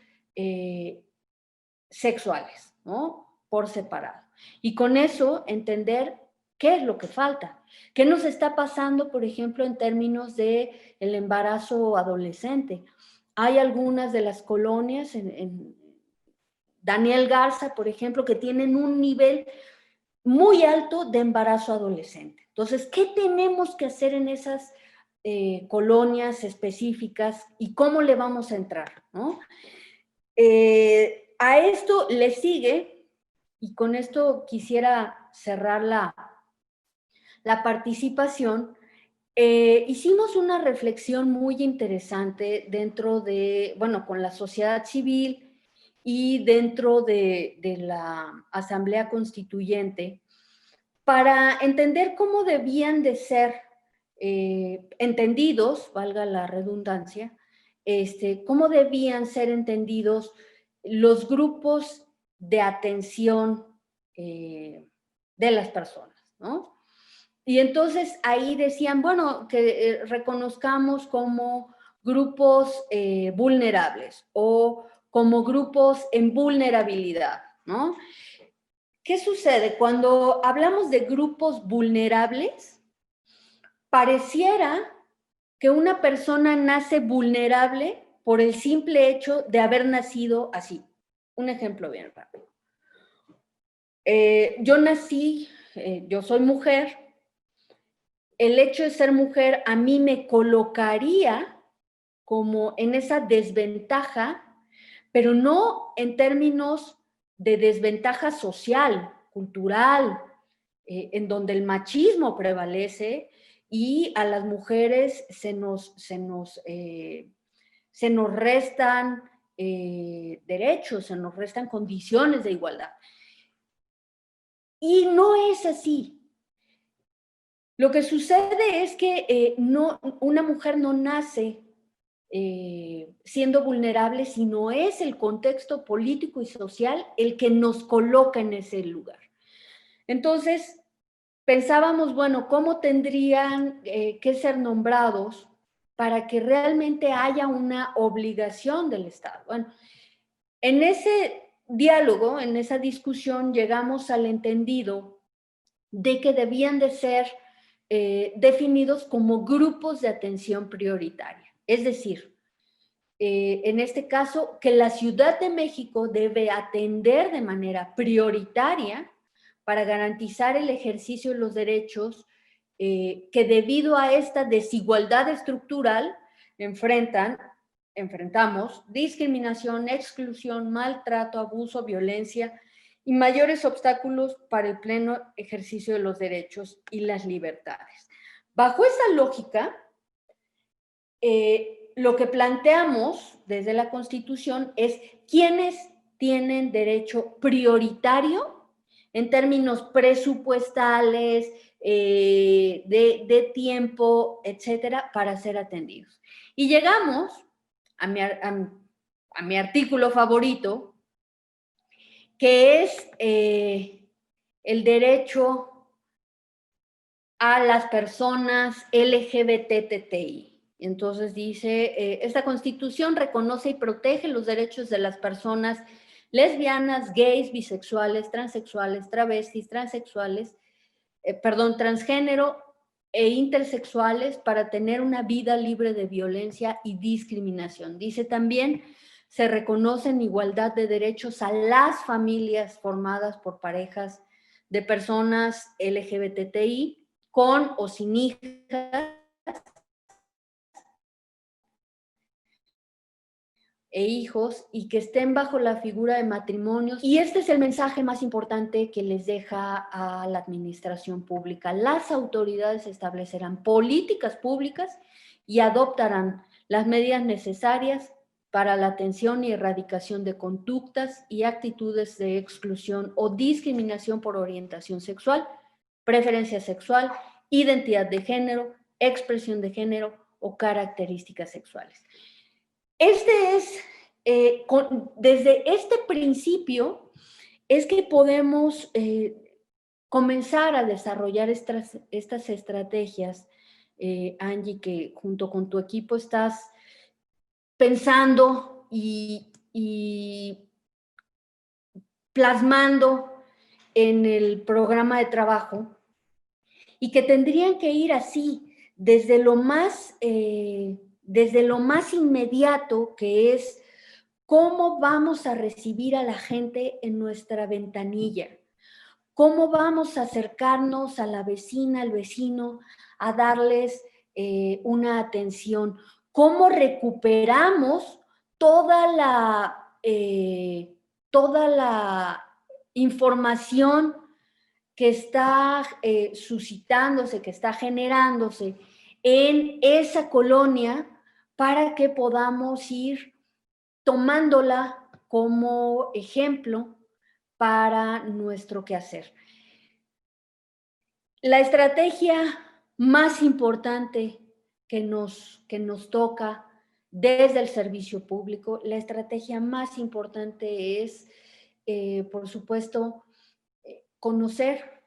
Speaker 2: sexuales, ¿no? Por separado. Y con eso entender qué es lo que falta. ¿Qué nos está pasando, por ejemplo, en términos del embarazo adolescente? Hay algunas de las colonias, en Daniel Garza, por ejemplo, que tienen un nivel muy alto de embarazo adolescente. Entonces, ¿qué tenemos que hacer en esas colonias específicas y cómo le vamos a entrar, ¿no? A esto le sigue, y con esto quisiera cerrar la participación, hicimos una reflexión muy interesante dentro de, bueno, con la sociedad civil y dentro de la Asamblea Constituyente, para entender cómo debían de ser entendidos, valga la redundancia, cómo debían ser entendidos los grupos de atención de las personas, ¿no? Y entonces ahí decían, bueno, que reconozcamos como grupos vulnerables o como grupos en vulnerabilidad, ¿no? ¿Qué sucede? Cuando hablamos de grupos vulnerables, pareciera que una persona nace vulnerable por el simple hecho de haber nacido así. Un ejemplo bien rápido. Yo soy mujer. El hecho de ser mujer a mí me colocaría como en esa desventaja, pero no en términos de desventaja social, cultural, en donde el machismo prevalece y a las mujeres se nos restan derechos, se nos restan condiciones de igualdad. Y no es así. Lo que sucede es que una mujer no nace siendo vulnerable, sino es el contexto político y social el que nos coloca en ese lugar. Entonces, pensábamos, bueno, ¿cómo tendrían que ser nombrados para que realmente haya una obligación del Estado? Bueno, en ese diálogo, en esa discusión, llegamos al entendido de que debían de ser definidos como grupos de atención prioritaria. Es decir, en este caso, que la Ciudad de México debe atender de manera prioritaria para garantizar el ejercicio de los derechos que debido a esta desigualdad estructural enfrentamos discriminación, exclusión, maltrato, abuso, violencia y mayores obstáculos para el pleno ejercicio de los derechos y las libertades. Bajo esa lógica, lo que planteamos desde la Constitución es quiénes tienen derecho prioritario en términos presupuestales, de tiempo, etcétera, para ser atendidos. Y llegamos a mi artículo favorito, que es el derecho a las personas LGBTTI. Entonces dice, esta Constitución reconoce y protege los derechos de las personas lesbianas, gays, bisexuales, transexuales, travestis, transgénero e intersexuales para tener una vida libre de violencia y discriminación. Dice también, se reconoce en igualdad de derechos a las familias formadas por parejas de personas LGBTI con o sin hijas e hijos y que estén bajo la figura de matrimonios. Y este es el mensaje más importante que les deja a la administración pública. Las autoridades establecerán políticas públicas y adoptarán las medidas necesarias para la atención y erradicación de conductas y actitudes de exclusión o discriminación por orientación sexual, preferencia sexual, identidad de género, expresión de género o características sexuales. Desde este principio es que podemos comenzar a desarrollar estas estrategias, Angie, que junto con tu equipo estás pensando y plasmando en el programa de trabajo, y que tendrían que ir así, desde lo más inmediato, que es cómo vamos a recibir a la gente en nuestra ventanilla, ¿Cómo vamos a acercarnos a la vecina, al vecino, a darles una atención? ¿Cómo recuperamos toda la información que está suscitándose, que está generándose en esa colonia para que podamos ir tomándola como ejemplo para nuestro quehacer? La estrategia más importante que nos toca desde el servicio público, la estrategia más importante es, por supuesto, conocer,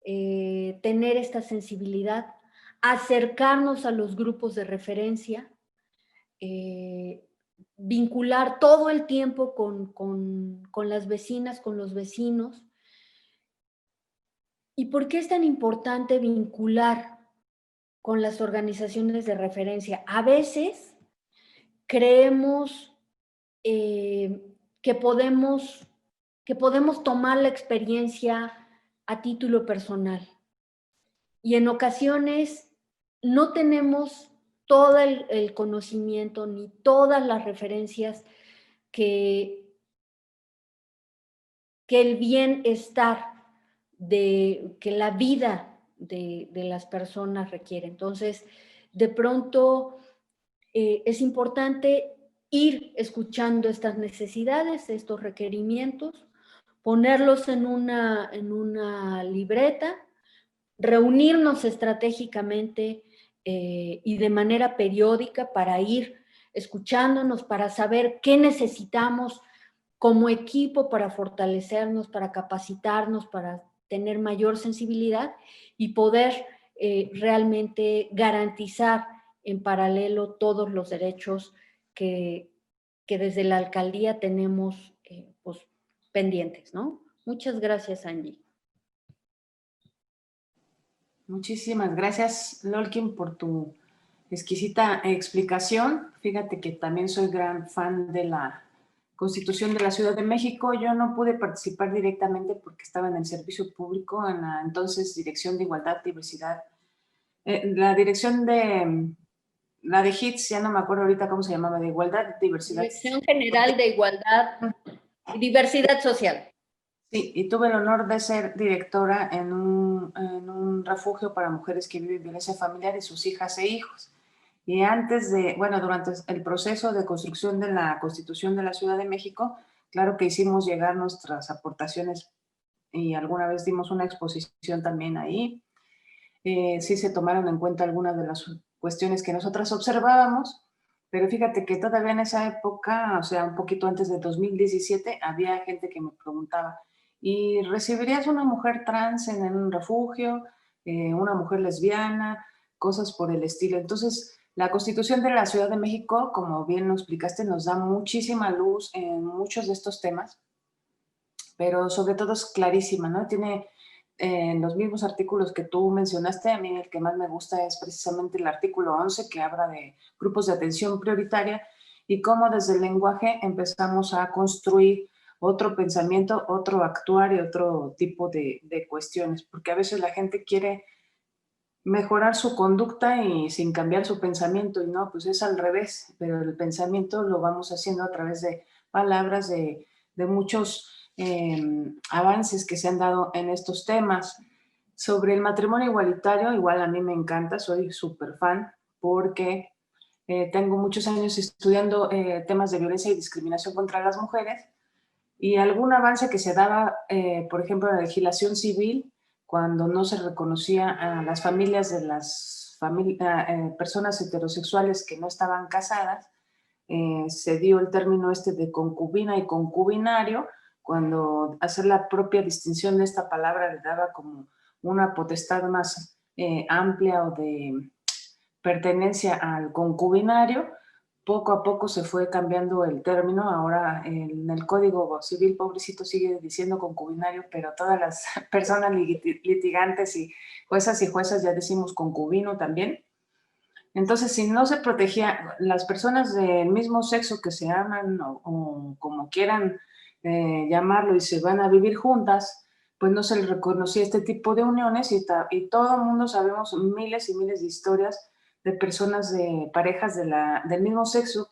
Speaker 2: tener esta sensibilidad, acercarnos a los grupos de referencia, vincular todo el tiempo con las vecinas, con los vecinos. ¿Y por qué es tan importante vincular con las organizaciones de referencia? A veces creemos que podemos tomar la experiencia a título personal, y en ocasiones no tenemos todo el conocimiento ni todas las referencias que el bienestar, que la vida de las personas requiere. Entonces, de pronto es importante ir escuchando estas necesidades, estos requerimientos, ponerlos en una libreta, reunirnos estratégicamente y de manera periódica para ir escuchándonos, para saber qué necesitamos como equipo para fortalecernos, para capacitarnos, para tener mayor sensibilidad y poder realmente garantizar en paralelo todos los derechos que desde la alcaldía tenemos pues, pendientes, ¿no? Muchas gracias, Angie.
Speaker 1: Muchísimas gracias, Lolkin, por tu exquisita explicación. Fíjate que también soy gran fan de la Constitución de la Ciudad de México. Yo no pude participar directamente porque estaba en el servicio público, en la entonces Dirección de Igualdad, Diversidad, la dirección de, la de HITS, ya no me acuerdo ahorita cómo se llamaba, de Igualdad, Diversidad.
Speaker 2: Dirección General de Igualdad y Diversidad Social.
Speaker 1: Sí, y tuve el honor de ser directora en un refugio para mujeres que viven violencia familiar y sus hijas e hijos. Y antes de, bueno, durante el proceso de construcción de la Constitución de la Ciudad de México, claro que hicimos llegar nuestras aportaciones y alguna vez dimos una exposición también ahí. Sí se tomaron en cuenta algunas de las cuestiones que nosotras observábamos, pero fíjate que todavía en esa época, o sea, un poquito antes de 2017, había gente que me preguntaba, ¿y recibirías una mujer trans en un refugio, una mujer lesbiana, cosas por el estilo? Entonces, la Constitución de la Ciudad de México, como bien lo explicaste, nos da muchísima luz en muchos de estos temas, pero sobre todo es clarísima, ¿no? Tiene en los mismos artículos que tú mencionaste, a mí el que más me gusta es precisamente el artículo 11, que habla de grupos de atención prioritaria y cómo desde el lenguaje empezamos a construir otro pensamiento, otro actuar y otro tipo de cuestiones, porque a veces la gente quiere mejorar su conducta y sin cambiar su pensamiento, y no, pues es al revés, pero el pensamiento lo vamos haciendo a través de palabras, de muchos avances que se han dado en estos temas. Sobre el matrimonio igualitario, igual a mí me encanta, soy súper fan, porque tengo muchos años estudiando temas de violencia y discriminación contra las mujeres, y algún avance que se daba, por ejemplo, en la legislación civil, cuando no se reconocía a las familias de las personas heterosexuales que no estaban casadas, se dio el término este de concubina y concubinario, cuando hacer la propia distinción de esta palabra le daba como una potestad más amplia o de pertenencia al concubinario. Poco a poco se fue cambiando el término, ahora en el Código Civil, pobrecito, sigue diciendo concubinario, pero todas las personas litigantes y juezas ya decimos concubino también. Entonces, si no se protegía las personas del mismo sexo que se aman o como quieran llamarlo y se van a vivir juntas, pues no se les reconocía este tipo de uniones y todo el mundo sabemos miles y miles de historias de personas, de parejas del mismo sexo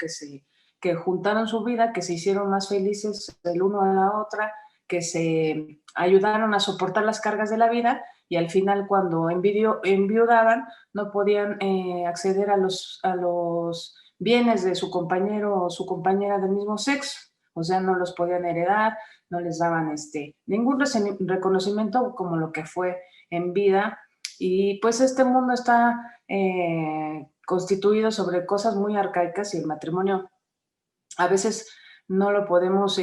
Speaker 1: que juntaron su vida, que se hicieron más felices el uno a la otra, que se ayudaron a soportar las cargas de la vida y al final cuando enviudaban no podían acceder a los bienes de su compañero o su compañera del mismo sexo, o sea, no los podían heredar, no les daban ningún reconocimiento como lo que fue en vida. Y pues este mundo está constituido sobre cosas muy arcaicas y el matrimonio a veces no lo podemos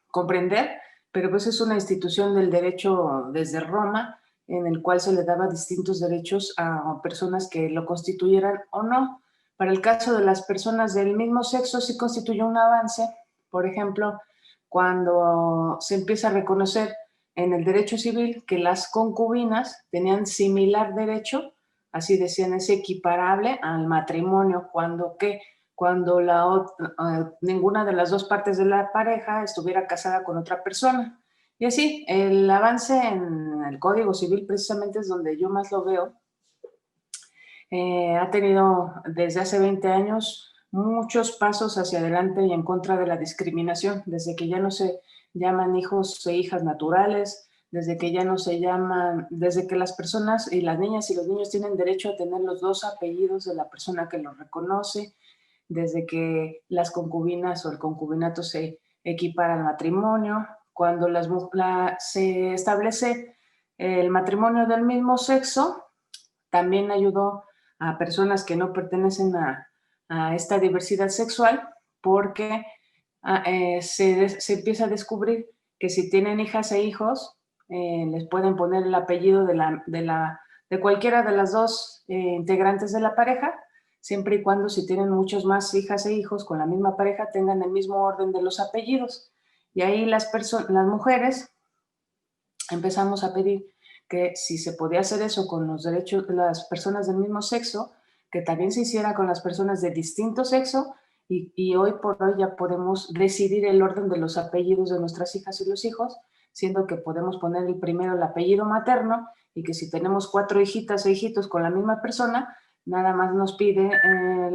Speaker 1: comprender, pero pues es una institución del derecho desde Roma en el cual se le daba distintos derechos a personas que lo constituyeran o no. Para el caso de las personas del mismo sexo sí constituye un avance. Por ejemplo, cuando se empieza a reconocer en el derecho civil que las concubinas tenían similar derecho, así decían, es equiparable al matrimonio, cuando ninguna de las dos partes de la pareja estuviera casada con otra persona. Y así, el avance en el Código Civil precisamente es donde yo más lo veo. Ha tenido desde hace 20 años muchos pasos hacia adelante y en contra de la discriminación, desde que ya no se llaman hijos e hijas naturales, desde que ya no se llaman, desde que las personas y las niñas y los niños tienen derecho a tener los dos apellidos de la persona que los reconoce, desde que las concubinas o el concubinato se equipara al matrimonio, cuando se establece el matrimonio del mismo sexo, también ayudó a personas que no pertenecen a esta diversidad sexual, porque se empieza a descubrir que si tienen hijas e hijos, les pueden poner el apellido de cualquiera de las dos integrantes de la pareja, siempre y cuando si tienen muchos más hijas e hijos con la misma pareja tengan el mismo orden de los apellidos. Y ahí las mujeres empezamos a pedir que si se podía hacer eso con los derechos de las personas del mismo sexo, que también se hiciera con las personas de distinto sexo, y hoy por hoy ya podemos decidir el orden de los apellidos de nuestras hijas y los hijos, siendo que podemos poner primero el apellido materno y que si tenemos 4 hijitas e hijitos con la misma persona, nada más nos pide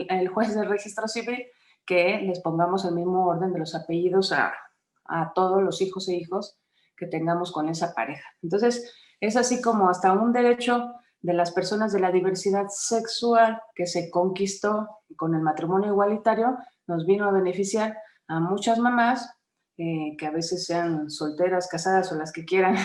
Speaker 1: el juez de registro civil que les pongamos el mismo orden de los apellidos a todos los hijos e hijos que tengamos con esa pareja. Entonces, es así como hasta un derecho de las personas de la diversidad sexual que se conquistó con el matrimonio igualitario, nos vino a beneficiar a muchas mamás, que a veces sean solteras, casadas o las que quieran.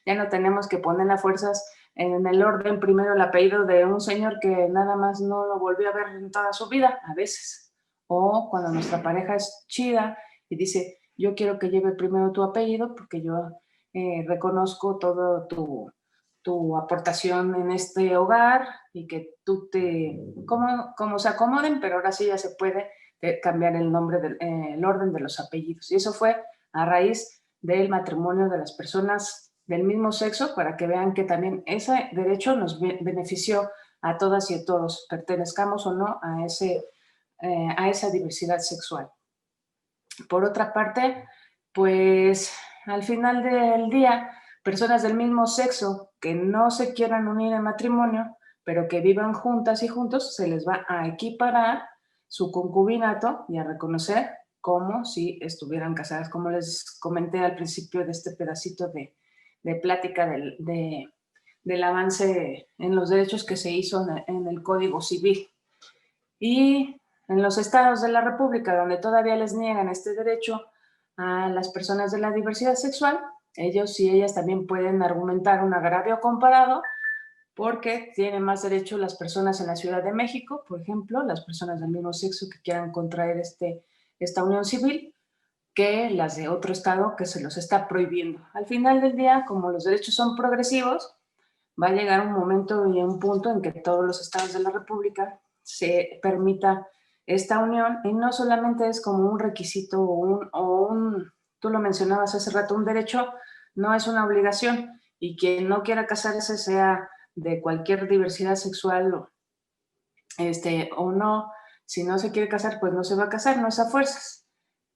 Speaker 1: Ya no tenemos que poner a fuerzas en el orden primero el apellido de un señor que nada más no lo volvió a ver en toda su vida, a veces. O cuando nuestra pareja es chida y dice, yo quiero que lleve primero tu apellido porque yo reconozco todo tu aportación en este hogar y que tú como se acomoden, pero ahora sí ya se puede cambiar el nombre, el orden de los apellidos. Y eso fue a raíz del matrimonio de las personas del mismo sexo, para que vean que también ese derecho nos benefició a todas y a todos, pertenezcamos o no a esa diversidad sexual. Por otra parte, pues al final del día, personas del mismo sexo que no se quieran unir en matrimonio, pero que vivan juntas y juntos, se les va a equiparar su concubinato y a reconocer como si estuvieran casadas, como les comenté al principio de este pedacito de plática del avance en los derechos que se hizo en el Código Civil. Y en los estados de la República donde todavía les niegan este derecho a las personas de la diversidad sexual, ellos y ellas también pueden argumentar un agravio comparado porque tienen más derecho las personas en la Ciudad de México, por ejemplo, las personas del mismo sexo que quieran contraer esta unión civil, que las de otro estado que se los está prohibiendo. Al final del día, como los derechos son progresivos, va a llegar un momento y un punto en que todos los estados de la República se permita esta unión, y no solamente es como un requisito tú lo mencionabas hace rato, un derecho no es una obligación, y quien no quiera casarse, sea de cualquier diversidad sexual o no, si no se quiere casar, pues no se va a casar, no es a fuerzas.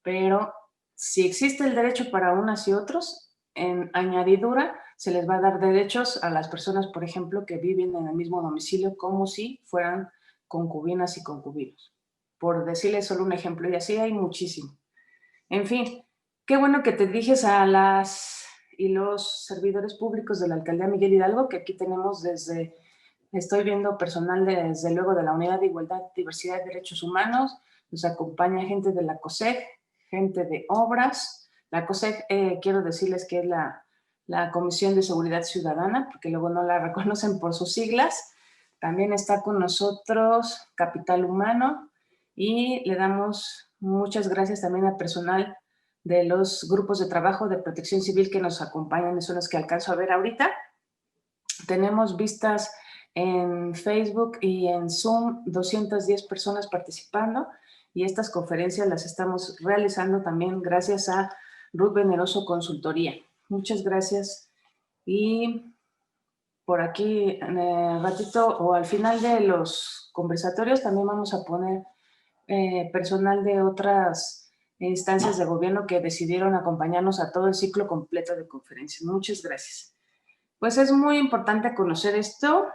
Speaker 1: Pero si existe el derecho para unas y otros, en añadidura, se les va a dar derechos a las personas, por ejemplo, que viven en el mismo domicilio como si fueran concubinas y concubinos. Por decirles solo un ejemplo, y así hay muchísimo. En fin, qué bueno que te diriges a las y los servidores públicos de la Alcaldía Miguel Hidalgo, que aquí tenemos desde, estoy viendo personal desde luego de la Unidad de Igualdad, Diversidad y Derechos Humanos, nos acompaña gente de la COSEG, gente de Obras. La COSEG, quiero decirles que es la Comisión de Seguridad Ciudadana, porque luego no la reconocen por sus siglas. También está con nosotros Capital Humano y le damos muchas gracias también al personal de los grupos de trabajo de protección civil que nos acompañan, son los que alcanzo a ver ahorita. Tenemos vistas en Facebook y en Zoom, 210 personas participando, y estas conferencias las estamos realizando también gracias a Ruth Veneroso Consultoría. Muchas gracias. Y por aquí, ratito o al final de los conversatorios, también vamos a poner personal de otras instancias de gobierno que decidieron acompañarnos a todo el ciclo completo de conferencias. Muchas gracias. Pues es muy importante conocer esto.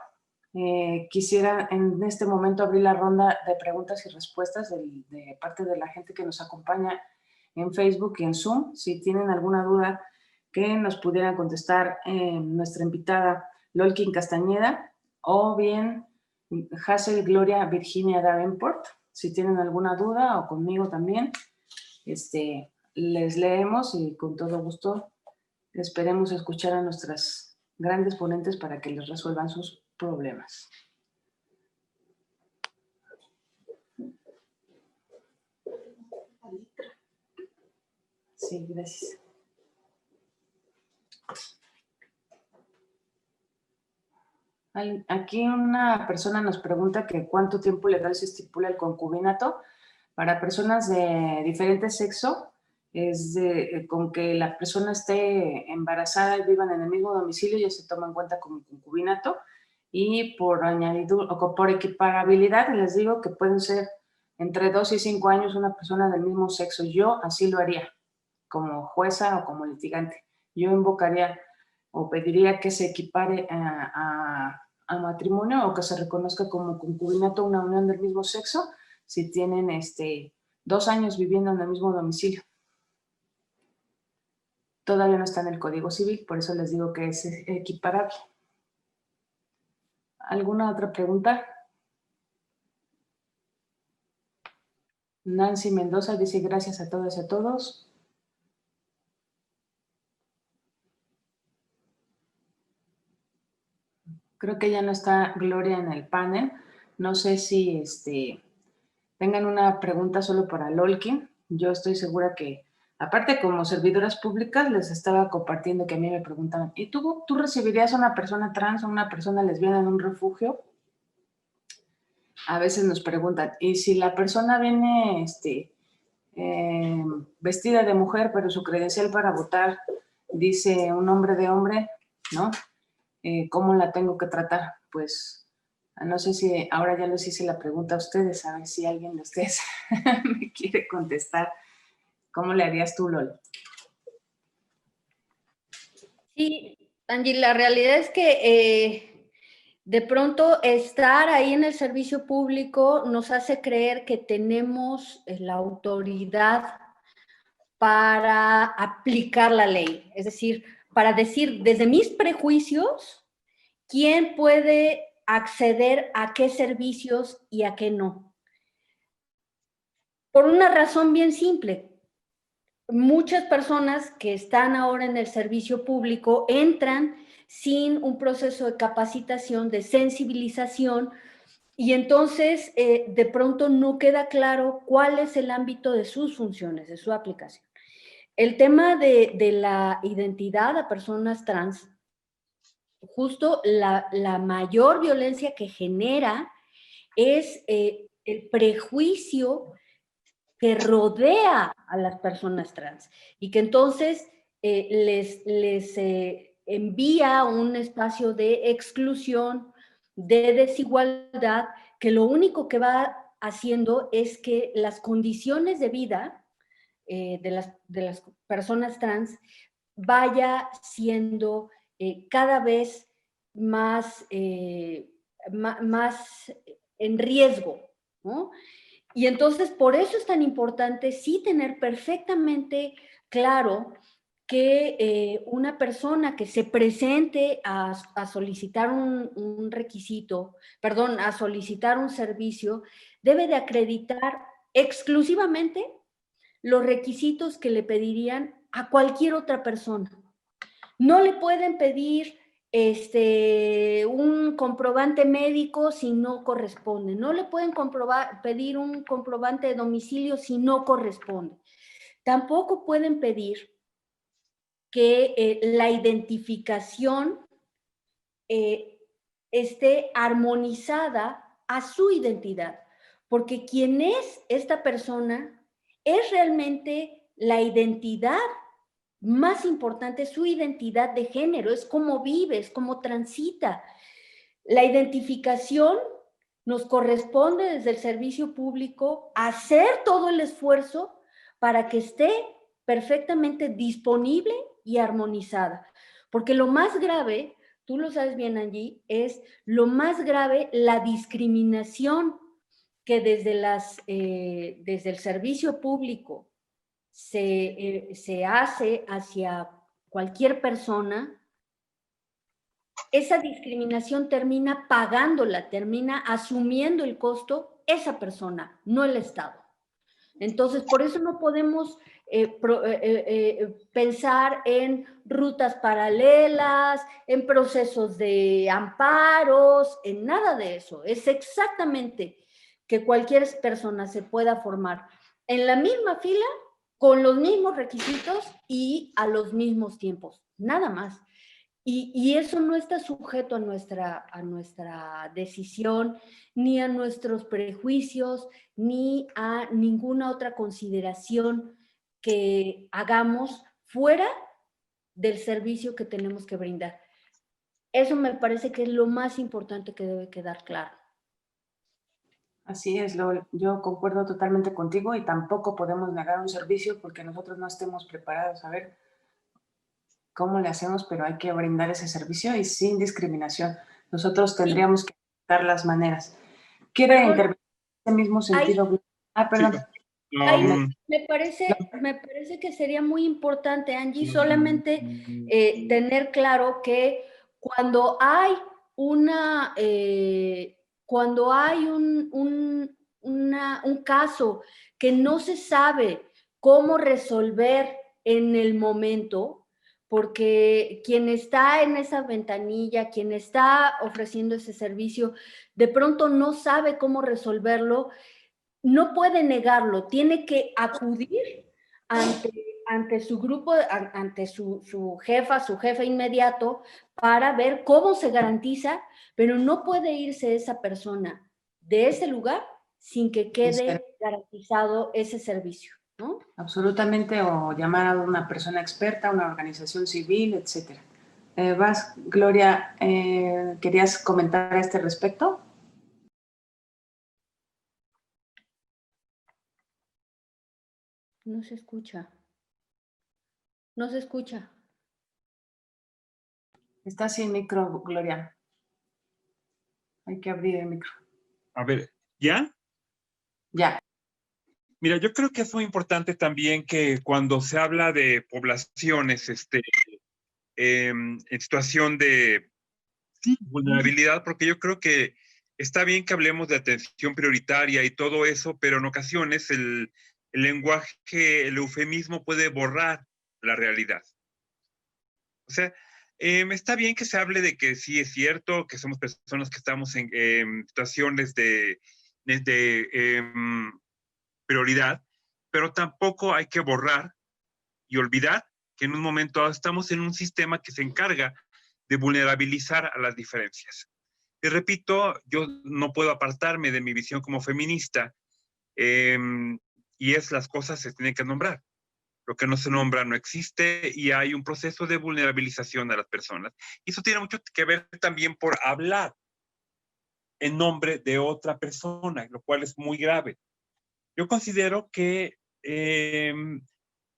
Speaker 1: Quisiera en este momento abrir la ronda de preguntas y respuestas de parte de la gente que nos acompaña en Facebook y en Zoom. Si tienen alguna duda que nos pudieran contestar nuestra invitada Lolkin Castañeda o bien Hazel Gloria Virginia Davenport. Si tienen alguna duda o conmigo también, les leemos y con todo gusto esperemos escuchar a nuestras grandes ponentes para que les resuelvan sus problemas. Sí, gracias. Aquí una persona nos pregunta que cuánto tiempo legal se estipula el concubinato. Para personas de diferente sexo, con que la persona esté embarazada y vivan en el mismo domicilio, ya se toma en cuenta como concubinato. Y por añadidura o por equiparabilidad, les digo que pueden ser entre 2 y 5 años una persona del mismo sexo. Yo así lo haría, como jueza o como litigante. Yo invocaría o pediría que se equipare a matrimonio o que se reconozca como concubinato una unión del mismo sexo si tienen 2 años viviendo en el mismo domicilio. Todavía no está en el Código Civil, por eso les digo que es equiparable. ¿Alguna otra pregunta? Nancy Mendoza dice gracias a todas y a todos. Creo que ya no está Gloria en el panel. No sé si tengan una pregunta solo para Lolkin. Yo estoy segura que, aparte como servidoras públicas, les estaba compartiendo que a mí me preguntaban, ¿y tú recibirías a una persona trans o una persona lesbiana en un refugio? A veces nos preguntan, ¿y si la persona viene vestida de mujer, pero su credencial para votar dice un nombre de hombre, ¿no? ¿Cómo la tengo que tratar? Pues no sé si ahora ya les hice la pregunta a ustedes, a ver si alguien de ustedes me quiere contestar. ¿Cómo le harías tú, Lol?
Speaker 2: Sí, Angie, la realidad es que de pronto estar ahí en el servicio público nos hace creer que tenemos la autoridad para aplicar la ley, es decir, para decir desde mis prejuicios quién puede acceder a qué servicios y a qué no. Por una razón bien simple. Muchas personas que están ahora en el servicio público entran sin un proceso de capacitación, de sensibilización, y entonces de pronto no queda claro cuál es el ámbito de sus funciones, de su aplicación. El tema de la identidad a personas trans, justo la mayor violencia que genera es el prejuicio que rodea a las personas trans y que entonces les envía un espacio de exclusión, de desigualdad, que lo único que va haciendo es que las condiciones de vida de las personas trans vaya siendo cada vez más en riesgo, ¿no? Y entonces, por eso es tan importante sí tener perfectamente claro que una persona que se presente a solicitar un requisito, perdón, a solicitar un servicio, debe de acreditar exclusivamente los requisitos que le pedirían a cualquier otra persona. No le pueden pedir un comprobante médico si no corresponde. No le pueden pedir un comprobante de domicilio si no corresponde. Tampoco pueden pedir que la identificación esté armonizada a su identidad, porque quien es esta persona es realmente la identidad más importante, su identidad de género, es cómo vive, es cómo transita. La identificación nos corresponde desde el servicio público hacer todo el esfuerzo para que esté perfectamente disponible y armonizada. Porque lo más grave, tú lo sabes bien, Angie, es lo más grave la discriminación que desde el servicio público se hace hacia cualquier persona. Esa discriminación termina pagándola, termina asumiendo el costo esa persona, no el Estado. Entonces, por eso no podemos pensar en rutas paralelas, en procesos de amparos, en nada de eso. Es exactamente que cualquier persona se pueda formar en la misma fila, con los mismos requisitos y a los mismos tiempos, nada más. Y eso no está sujeto a nuestra decisión, ni a nuestros prejuicios, ni a ninguna otra consideración que hagamos fuera del servicio que tenemos que brindar. Eso me parece que es lo más importante que debe quedar claro.
Speaker 1: Así es, yo concuerdo totalmente contigo y tampoco podemos negar un servicio porque nosotros no estemos preparados a ver cómo le hacemos, pero hay que brindar ese servicio y sin discriminación. Nosotros tendríamos que dar las maneras. ¿Quiere intervenir en ese mismo sentido? Perdón.
Speaker 2: Me parece que sería muy importante, Angie, solamente tener claro que cuando hay un caso que no se sabe cómo resolver en el momento, porque quien está en esa ventanilla, quien está ofreciendo ese servicio, de pronto no sabe cómo resolverlo, no puede negarlo, tiene que acudir ante su grupo, ante su jefe inmediato, para ver cómo se garantiza, pero no puede irse esa persona de ese lugar sin que quede garantizado ese servicio, ¿no?
Speaker 1: Absolutamente, o llamar a una persona experta, una organización civil, etc. Gloria, ¿querías comentar a este respecto?
Speaker 2: No se escucha. No se escucha.
Speaker 1: Está sin micro, Gloria. Hay que abrir el micro.
Speaker 3: A ver, ¿ya?
Speaker 1: Ya.
Speaker 3: Mira, yo creo que es muy importante también que cuando se habla de poblaciones en situación de vulnerabilidad, porque yo creo que está bien que hablemos de atención prioritaria y todo eso, pero en ocasiones el lenguaje, el eufemismo puede borrar la realidad. O sea, está bien que se hable de que sí es cierto, que somos personas que estamos en situaciones de prioridad, pero tampoco hay que borrar y olvidar que en un momento estamos en un sistema que se encarga de vulnerabilizar a las diferencias. Y repito, yo no puedo apartarme de mi visión como feminista, y es las cosas se tienen que nombrar. Lo que no se nombra no existe y hay un proceso de vulnerabilización a las personas. Y eso tiene mucho que ver también por hablar en nombre de otra persona, lo cual es muy grave. Yo considero que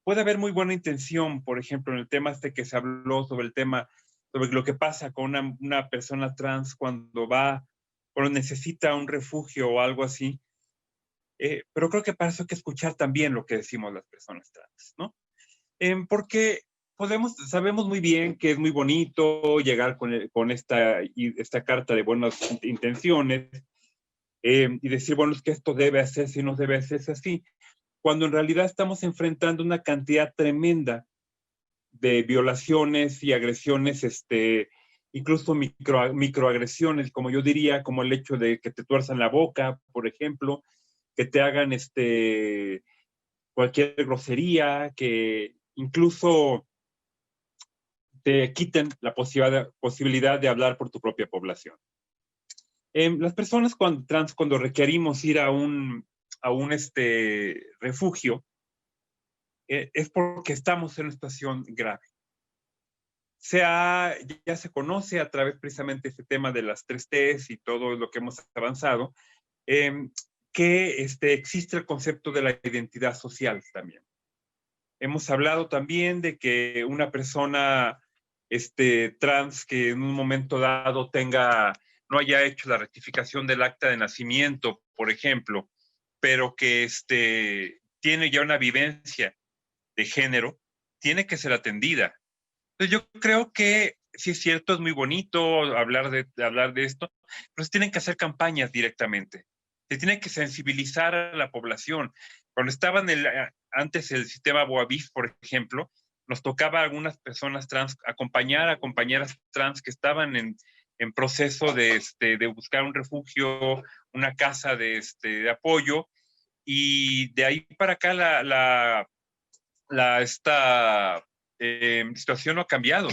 Speaker 3: puede haber muy buena intención, por ejemplo, en el tema este que se habló sobre el tema, sobre lo que pasa con una persona trans cuando necesita un refugio o algo así. Pero creo que para eso hay que escuchar también lo que decimos las personas trans, ¿no? Porque sabemos muy bien que es muy bonito llegar con esta carta de buenas intenciones y decir, bueno, es que esto debe hacerse y no debe hacerse así, cuando en realidad estamos enfrentando una cantidad tremenda de violaciones y agresiones, incluso microagresiones, como yo diría, como el hecho de que te tuerzan la boca, por ejemplo, que te hagan cualquier grosería, que incluso te quiten la posibilidad de hablar por tu propia población. Las personas cuando requerimos ir a un refugio, es porque estamos en una situación grave. Ya se conoce a través precisamente de este tema de las 3 Ts y todo lo que hemos avanzado, que existe el concepto de la identidad social también. Hemos hablado también de que una persona trans que en un momento dado no haya hecho la rectificación del acta de nacimiento, por ejemplo, pero que tiene ya una vivencia de género, tiene que ser atendida. Entonces yo creo que sí es cierto, es muy bonito hablar de esto, pero se tienen que hacer campañas directamente. Se tiene que sensibilizar a la población. Cuando estaba antes el sistema Boavis, por ejemplo, nos tocaba a algunas personas trans acompañar a compañeras trans que estaban en proceso de buscar un refugio, una casa de apoyo, y de ahí para acá esta situación no ha cambiado.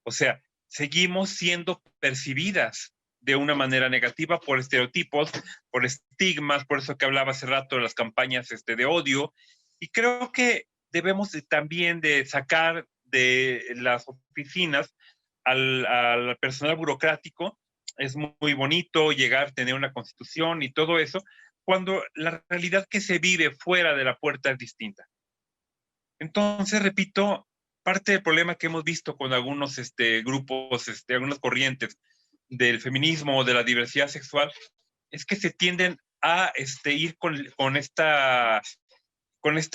Speaker 3: O sea, seguimos siendo percibidas de una manera negativa por estereotipos, por estigmas, por eso que hablaba hace rato de las campañas de odio, y creo que debemos también de sacar de las oficinas al personal burocrático. Es muy bonito llegar, tener una constitución y todo eso, cuando la realidad que se vive fuera de la puerta es distinta. Entonces, repito, parte del problema que hemos visto con algunos grupos, algunas corrientes del feminismo o de la diversidad sexual, es que se tienden a ir con esta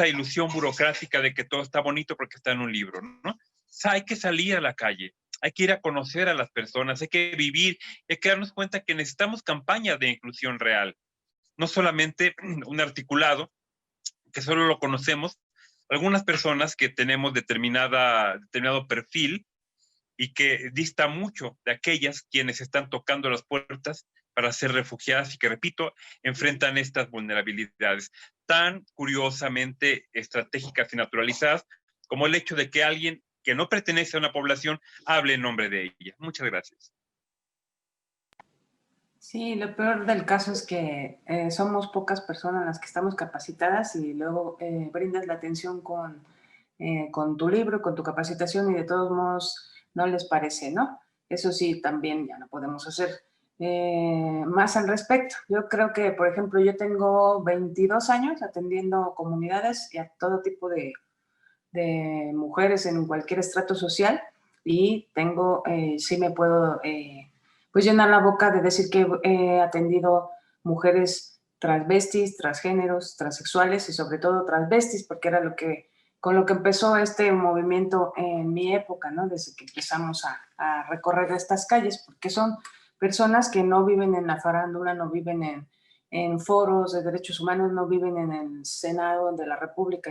Speaker 3: ilusión burocrática de que todo está bonito porque está en un libro, ¿no? O sea, hay que salir a la calle, hay que ir a conocer a las personas, hay que vivir, hay que darnos cuenta que necesitamos campañas de inclusión real, no solamente un articulado que solo lo conocemos algunas personas que tenemos determinado perfil y que dista mucho de aquellas quienes están tocando las puertas para ser refugiadas y que, repito, enfrentan estas vulnerabilidades tan curiosamente estratégicas y naturalizadas como el hecho de que alguien que no pertenece a una población hable en nombre de ella. Muchas gracias.
Speaker 1: Sí, lo peor del caso es que somos pocas personas las que estamos capacitadas y luego brindas la atención con tu libro, con tu capacitación y de todos modos no les parece, ¿no? Eso sí, también ya no podemos hacer más al respecto. Yo creo que, por ejemplo, yo tengo 22 años atendiendo comunidades y a todo tipo de mujeres en cualquier estrato social y sí me puedo pues llenar la boca de decir que he atendido mujeres transvestis, transgéneros, transexuales y sobre todo transvestis, porque era con lo que empezó este movimiento en mi época, ¿no? Desde que empezamos a recorrer estas calles, porque son personas que no viven en la farándula, no viven en foros de derechos humanos, no viven en el Senado de la República,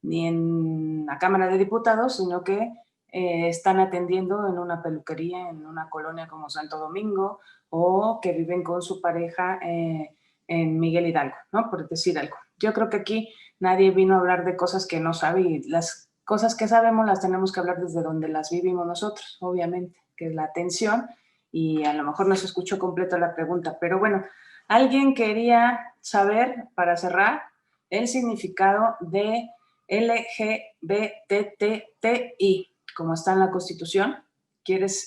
Speaker 1: ni en la Cámara de Diputados, sino que están atendiendo en una peluquería en una colonia como Santo Domingo o que viven con su pareja en Miguel Hidalgo, ¿no? Por decir algo. Yo creo que aquí nadie vino a hablar de cosas que no sabe y las cosas que sabemos las tenemos que hablar desde donde las vivimos nosotros, obviamente, que es la atención y a lo mejor no se escuchó completo la pregunta, pero bueno, alguien quería saber, para cerrar, el significado de LGBTTI, como está en la Constitución. ¿Quieres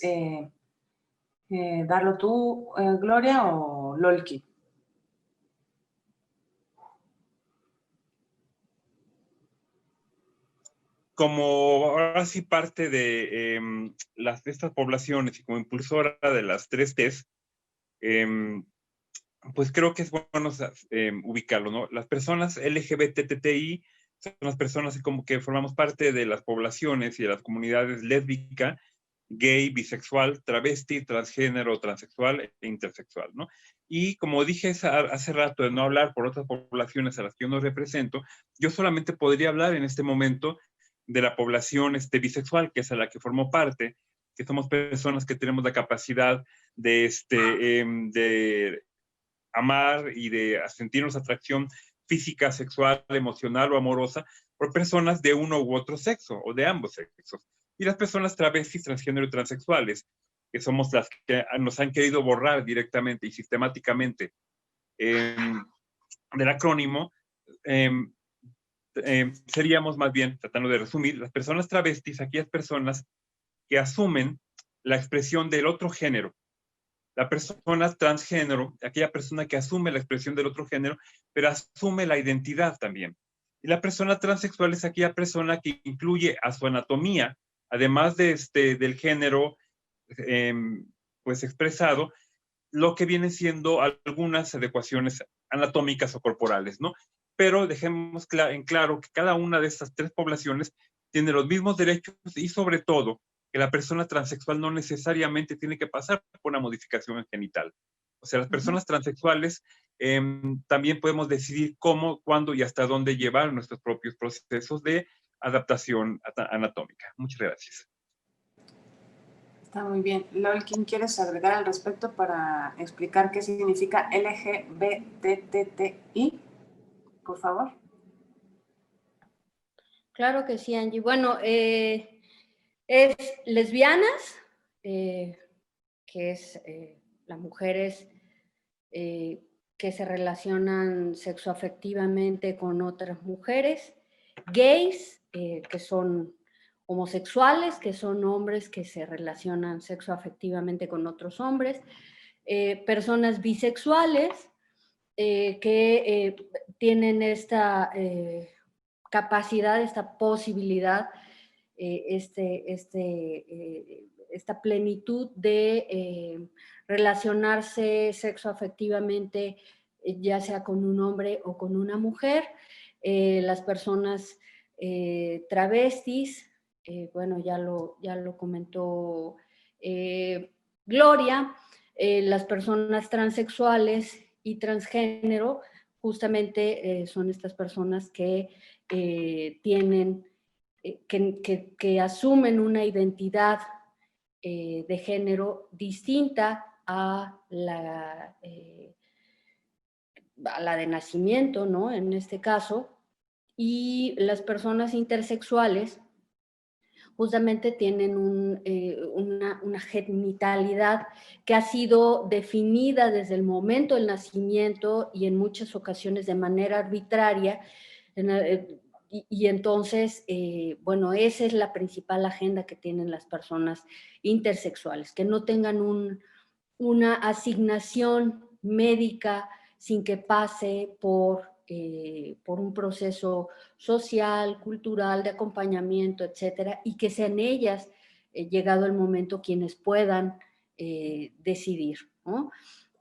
Speaker 1: darlo tú, Gloria, o Lolki?
Speaker 3: como ahora sí parte de estas poblaciones y como impulsora de las 3Ts, pues creo que es bueno ubicarlo, ¿no? Las personas LGBTTI son las personas como que formamos parte de las poblaciones y de las comunidades lésbica, gay, bisexual, travesti, transgénero, transexual e intersexual, ¿no? Y como dije hace rato de no hablar por otras poblaciones a las que yo no represento, yo solamente podría hablar en este momento de la población bisexual, que es a la que formo parte, que somos personas que tenemos la capacidad de amar y de sentirnos atracción física, sexual, emocional o amorosa por personas de uno u otro sexo o de ambos sexos. Y las personas travestis, transgénero y transexuales, que somos las que nos han querido borrar directamente y sistemáticamente del acrónimo, seríamos más bien, tratando de resumir, las personas travestis, aquellas personas que asumen la expresión del otro género. La persona transgénero, aquella persona que asume la expresión del otro género, pero asume la identidad también. Y la persona transexual es aquella persona que incluye a su anatomía, además de del género pues expresado, lo que vienen siendo algunas adecuaciones anatómicas o corporales, ¿no? Pero dejemos en claro que cada una de estas tres poblaciones tiene los mismos derechos y sobre todo que la persona transexual no necesariamente tiene que pasar por una modificación genital. O sea, las personas transexuales también podemos decidir cómo, cuándo y hasta dónde llevar nuestros propios procesos de adaptación anatómica. Muchas gracias.
Speaker 1: Está muy bien. Lol, ¿quién quieres agregar al respecto para explicar qué significa LGBTTI? Por favor.
Speaker 2: Claro que sí, Angie. Bueno, es lesbianas, que es las mujeres que se relacionan sexoafectivamente con otras mujeres, gays, que son homosexuales, que son hombres que se relacionan sexoafectivamente con otros hombres, personas bisexuales que tienen esta capacidad, esta posibilidad, esta plenitud de relacionarse sexoafectivamente, ya sea con un hombre o con una mujer. Las personas travestis, bueno, ya lo comentó Gloria, las personas transexuales y transgénero, justamente son estas personas que tienen, que asumen una identidad de género distinta a la de nacimiento, ¿no? En este caso, y las personas intersexuales justamente tienen una genitalidad que ha sido definida desde el momento del nacimiento y en muchas ocasiones de manera arbitraria. Y entonces, bueno, esa es la principal agenda que tienen las personas intersexuales, que no tengan una asignación médica sin que pase por un proceso social, cultural, de acompañamiento, etcétera, y que sean ellas, llegado el momento, quienes puedan decidir, ¿no?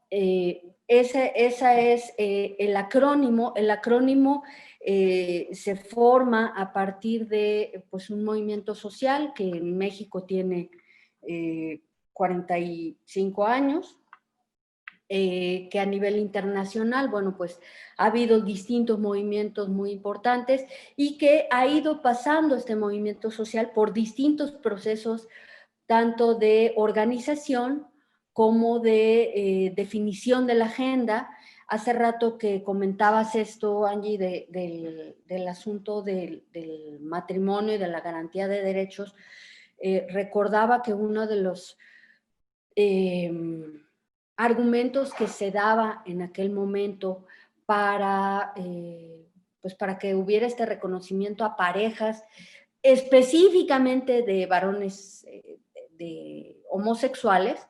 Speaker 2: Ese es el acrónimo. El acrónimo se forma a partir de pues, un movimiento social que en México tiene 45 años, que a nivel internacional, bueno, pues ha habido distintos movimientos muy importantes y que ha ido pasando este movimiento social por distintos procesos, tanto de organización como de definición de la agenda. Hace rato que comentabas esto, Angie, del asunto del matrimonio y de la garantía de derechos. Recordaba que uno de los argumentos que se daba en aquel momento para, pues para que hubiera este reconocimiento a parejas, específicamente de varones de homosexuales,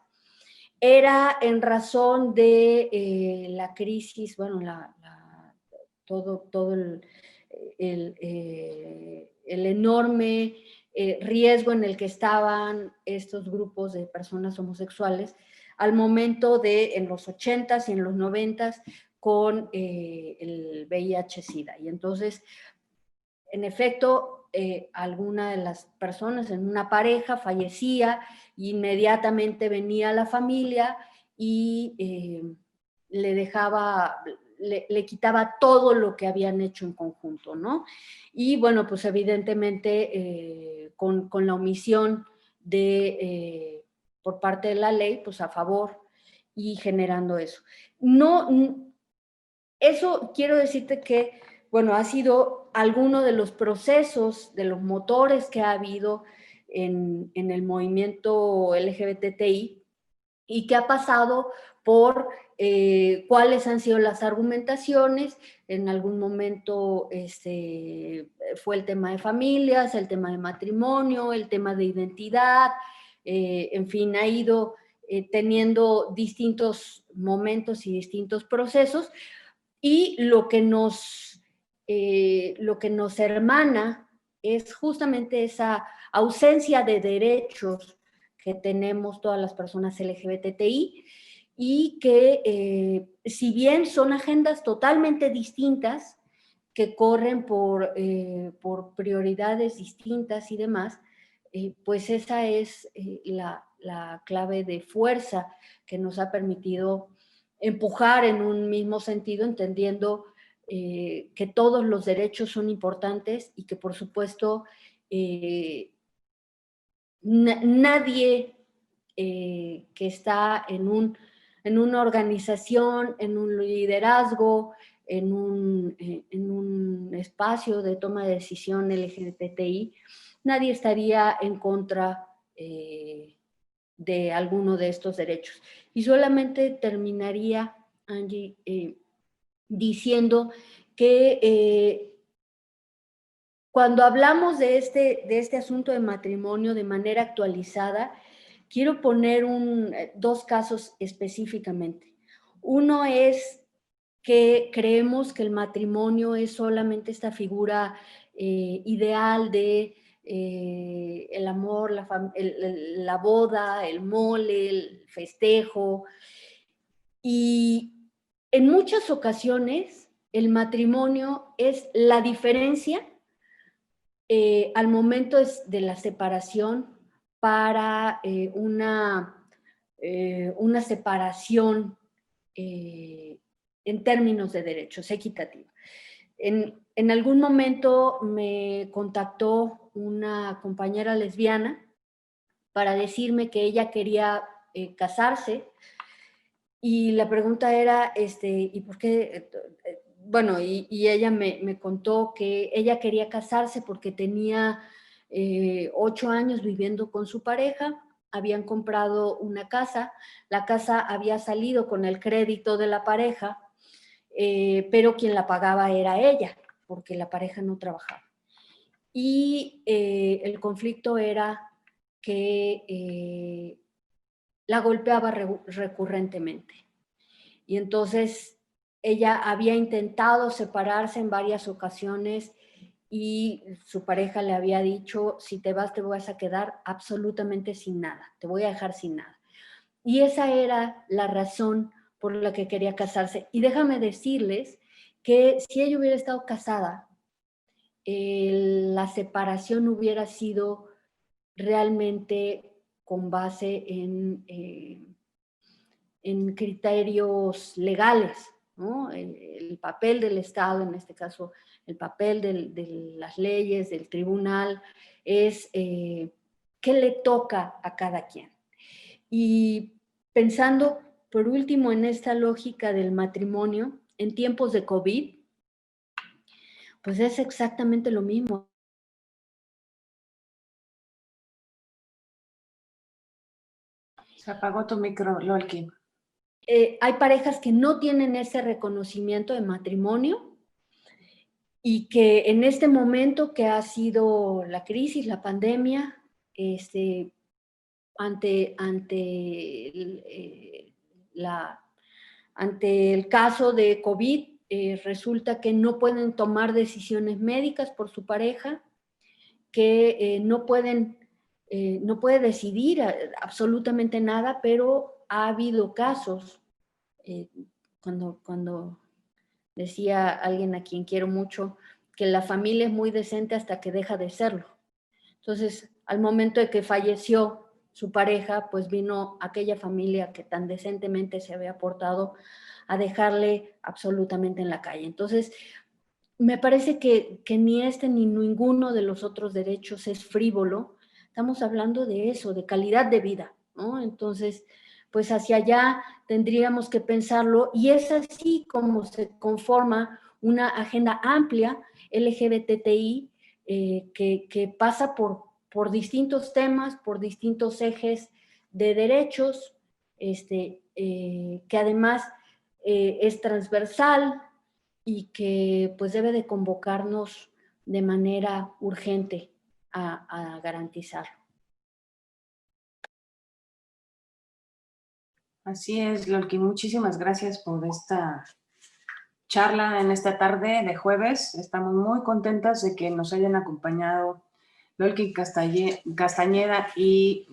Speaker 2: era en razón de la crisis, bueno, todo el enorme riesgo en el que estaban estos grupos de personas homosexuales al momento de, en los 80s y en los 90s, con el VIH-Sida. Y entonces, en efecto, alguna de las personas en una pareja fallecía, inmediatamente venía la familia y le dejaba, le quitaba todo lo que habían hecho en conjunto, ¿no? Y bueno, pues evidentemente con la omisión de, por parte de la ley, pues a favor y generando eso. No, eso quiero decirte que, bueno, ha sido alguno de los procesos, de los motores que ha habido en el movimiento LGBTI y que ha pasado por cuáles han sido las argumentaciones. En algún momento fue el tema de familias, el tema de matrimonio, el tema de identidad, en fin, ha ido teniendo distintos momentos y distintos procesos, y lo que nos hermana es justamente esa ausencia de derechos que tenemos todas las personas LGBTI, y que si bien son agendas totalmente distintas, que corren por prioridades distintas y demás, pues esa es la clave de fuerza que nos ha permitido empujar en un mismo sentido, entendiendo que todos los derechos son importantes y que por supuesto nadie que está en una organización, en un liderazgo, en un espacio de toma de decisión LGBTI, nadie estaría en contra de alguno de estos derechos. Y solamente terminaría, Angie, diciendo que cuando hablamos de este asunto de matrimonio de manera actualizada, quiero poner dos casos específicamente. Uno es que creemos que el matrimonio es solamente esta figura ideal de el amor, la boda, el mole, el festejo. Y en muchas ocasiones el matrimonio es la diferencia al momento de la separación para una separación en términos de derechos, equitativa. En algún momento me contactó una compañera lesbiana para decirme que ella quería casarse, y la pregunta era, ¿y por qué? Bueno, y ella me contó que ella quería casarse porque tenía 8 años viviendo con su pareja, habían comprado una casa, la casa había salido con el crédito de la pareja, pero quien la pagaba era ella, porque la pareja no trabajaba. Y el conflicto era que la golpeaba recurrentemente. Y entonces ella había intentado separarse en varias ocasiones y su pareja le había dicho, si te vas te vas a quedar absolutamente sin nada, te voy a dejar sin nada. Y esa era la razón por la que quería casarse. Y déjame decirles que si ella hubiera estado casada, la separación hubiera sido realmente con base en criterios legales, ¿no? El papel del Estado, en este caso el papel de las leyes, del tribunal, es qué le toca a cada quien. Y pensando por último en esta lógica del matrimonio, en tiempos de COVID, pues es exactamente lo mismo.
Speaker 1: Se apagó tu micro, Lolki.
Speaker 2: Hay parejas que no tienen ese reconocimiento de matrimonio y que en este momento que ha sido la crisis, la pandemia, ante el caso de COVID, resulta que no pueden tomar decisiones médicas por su pareja, que no puede decidir absolutamente nada, pero ha habido casos, cuando decía alguien a quien quiero mucho, que la familia es muy decente hasta que deja de serlo. Entonces, al momento de que falleció su pareja, pues vino aquella familia que tan decentemente se había portado a dejarle absolutamente en la calle. Entonces, me parece que ni este ni ninguno de los otros derechos es frívolo. Estamos hablando de eso, de calidad de vida, ¿no? Entonces, pues hacia allá tendríamos que pensarlo, y es así como se conforma una agenda amplia LGBTI que pasa por distintos temas, por distintos ejes de derechos, que además es transversal y que pues debe de convocarnos de manera urgente a garantizarlo.
Speaker 1: Así es, Lolkin, muchísimas gracias por esta charla en esta tarde de jueves. Estamos muy contentas de que nos hayan acompañado Lolkin Castañeda y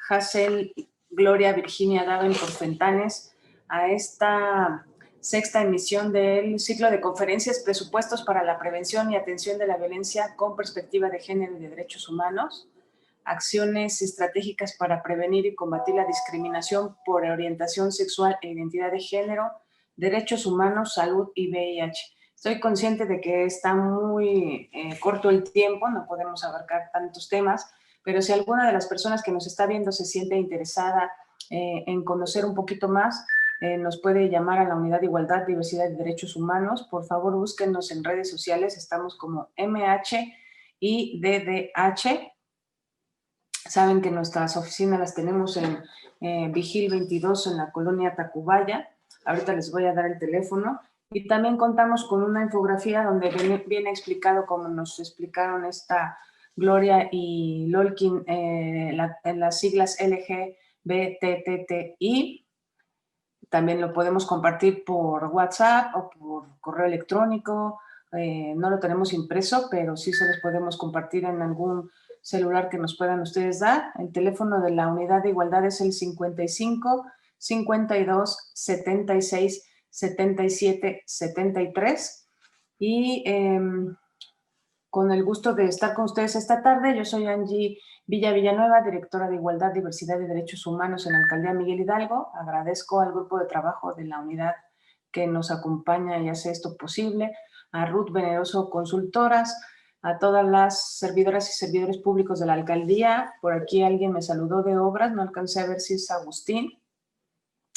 Speaker 1: Hazel Gloria Virginia Daven por Fentanes a esta sexta emisión del ciclo de conferencias Presupuestos para la Prevención y Atención de la Violencia con Perspectiva de Género y de Derechos Humanos, acciones estratégicas para prevenir y combatir la discriminación por orientación sexual e identidad de género, derechos humanos, salud y VIH. Estoy consciente de que está muy corto el tiempo, no podemos abarcar tantos temas, pero si alguna de las personas que nos está viendo se siente interesada en conocer un poquito más, nos puede llamar a la Unidad de Igualdad, Diversidad y Derechos Humanos. Por favor, búsquenos en redes sociales, estamos como MH y DDH. Saben que nuestras oficinas las tenemos en Vigil 22 en la colonia Tacubaya. Ahorita les voy a dar el teléfono. Y también contamos con una infografía donde viene explicado, como nos explicaron esta Gloria y Lolkin, en las siglas LGBTTI. También lo podemos compartir por WhatsApp o por correo electrónico. No lo tenemos impreso, pero sí se los podemos compartir en algún celular que nos puedan ustedes dar. El teléfono de la Unidad de Igualdad es el 55 52 76 77 73. Y con el gusto de estar con ustedes esta tarde, yo soy Angie Villanueva, directora de Igualdad, Diversidad y Derechos Humanos en la Alcaldía Miguel Hidalgo. Agradezco al grupo de trabajo de la unidad que nos acompaña y hace esto posible, a Ruth Veneroso Consultoras, a todas las servidoras y servidores públicos de la alcaldía. Por aquí alguien me saludó de obras, no alcancé a ver si es Agustín.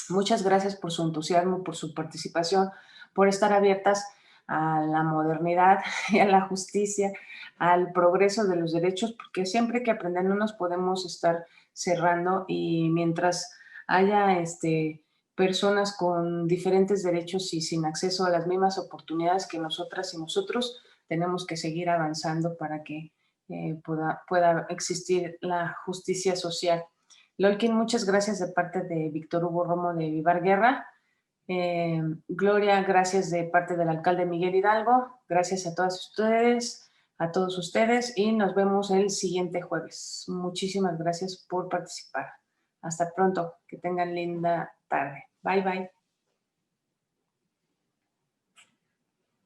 Speaker 1: Muchas gracias por su entusiasmo, por su participación, por estar abiertas a la modernidad y a la justicia, al progreso de los derechos, porque siempre que aprender no nos podemos estar cerrando, y mientras haya personas con diferentes derechos y sin acceso a las mismas oportunidades que nosotras y nosotros, tenemos que seguir avanzando para que pueda existir la justicia social. Lolkin, muchas gracias de parte de Víctor Hugo Romo de Vivar Guerra. Gloria, gracias de parte del alcalde Miguel Hidalgo. Gracias a todos ustedes y nos vemos el siguiente jueves. Muchísimas gracias por participar. Hasta pronto, que tengan linda tarde. Bye, bye.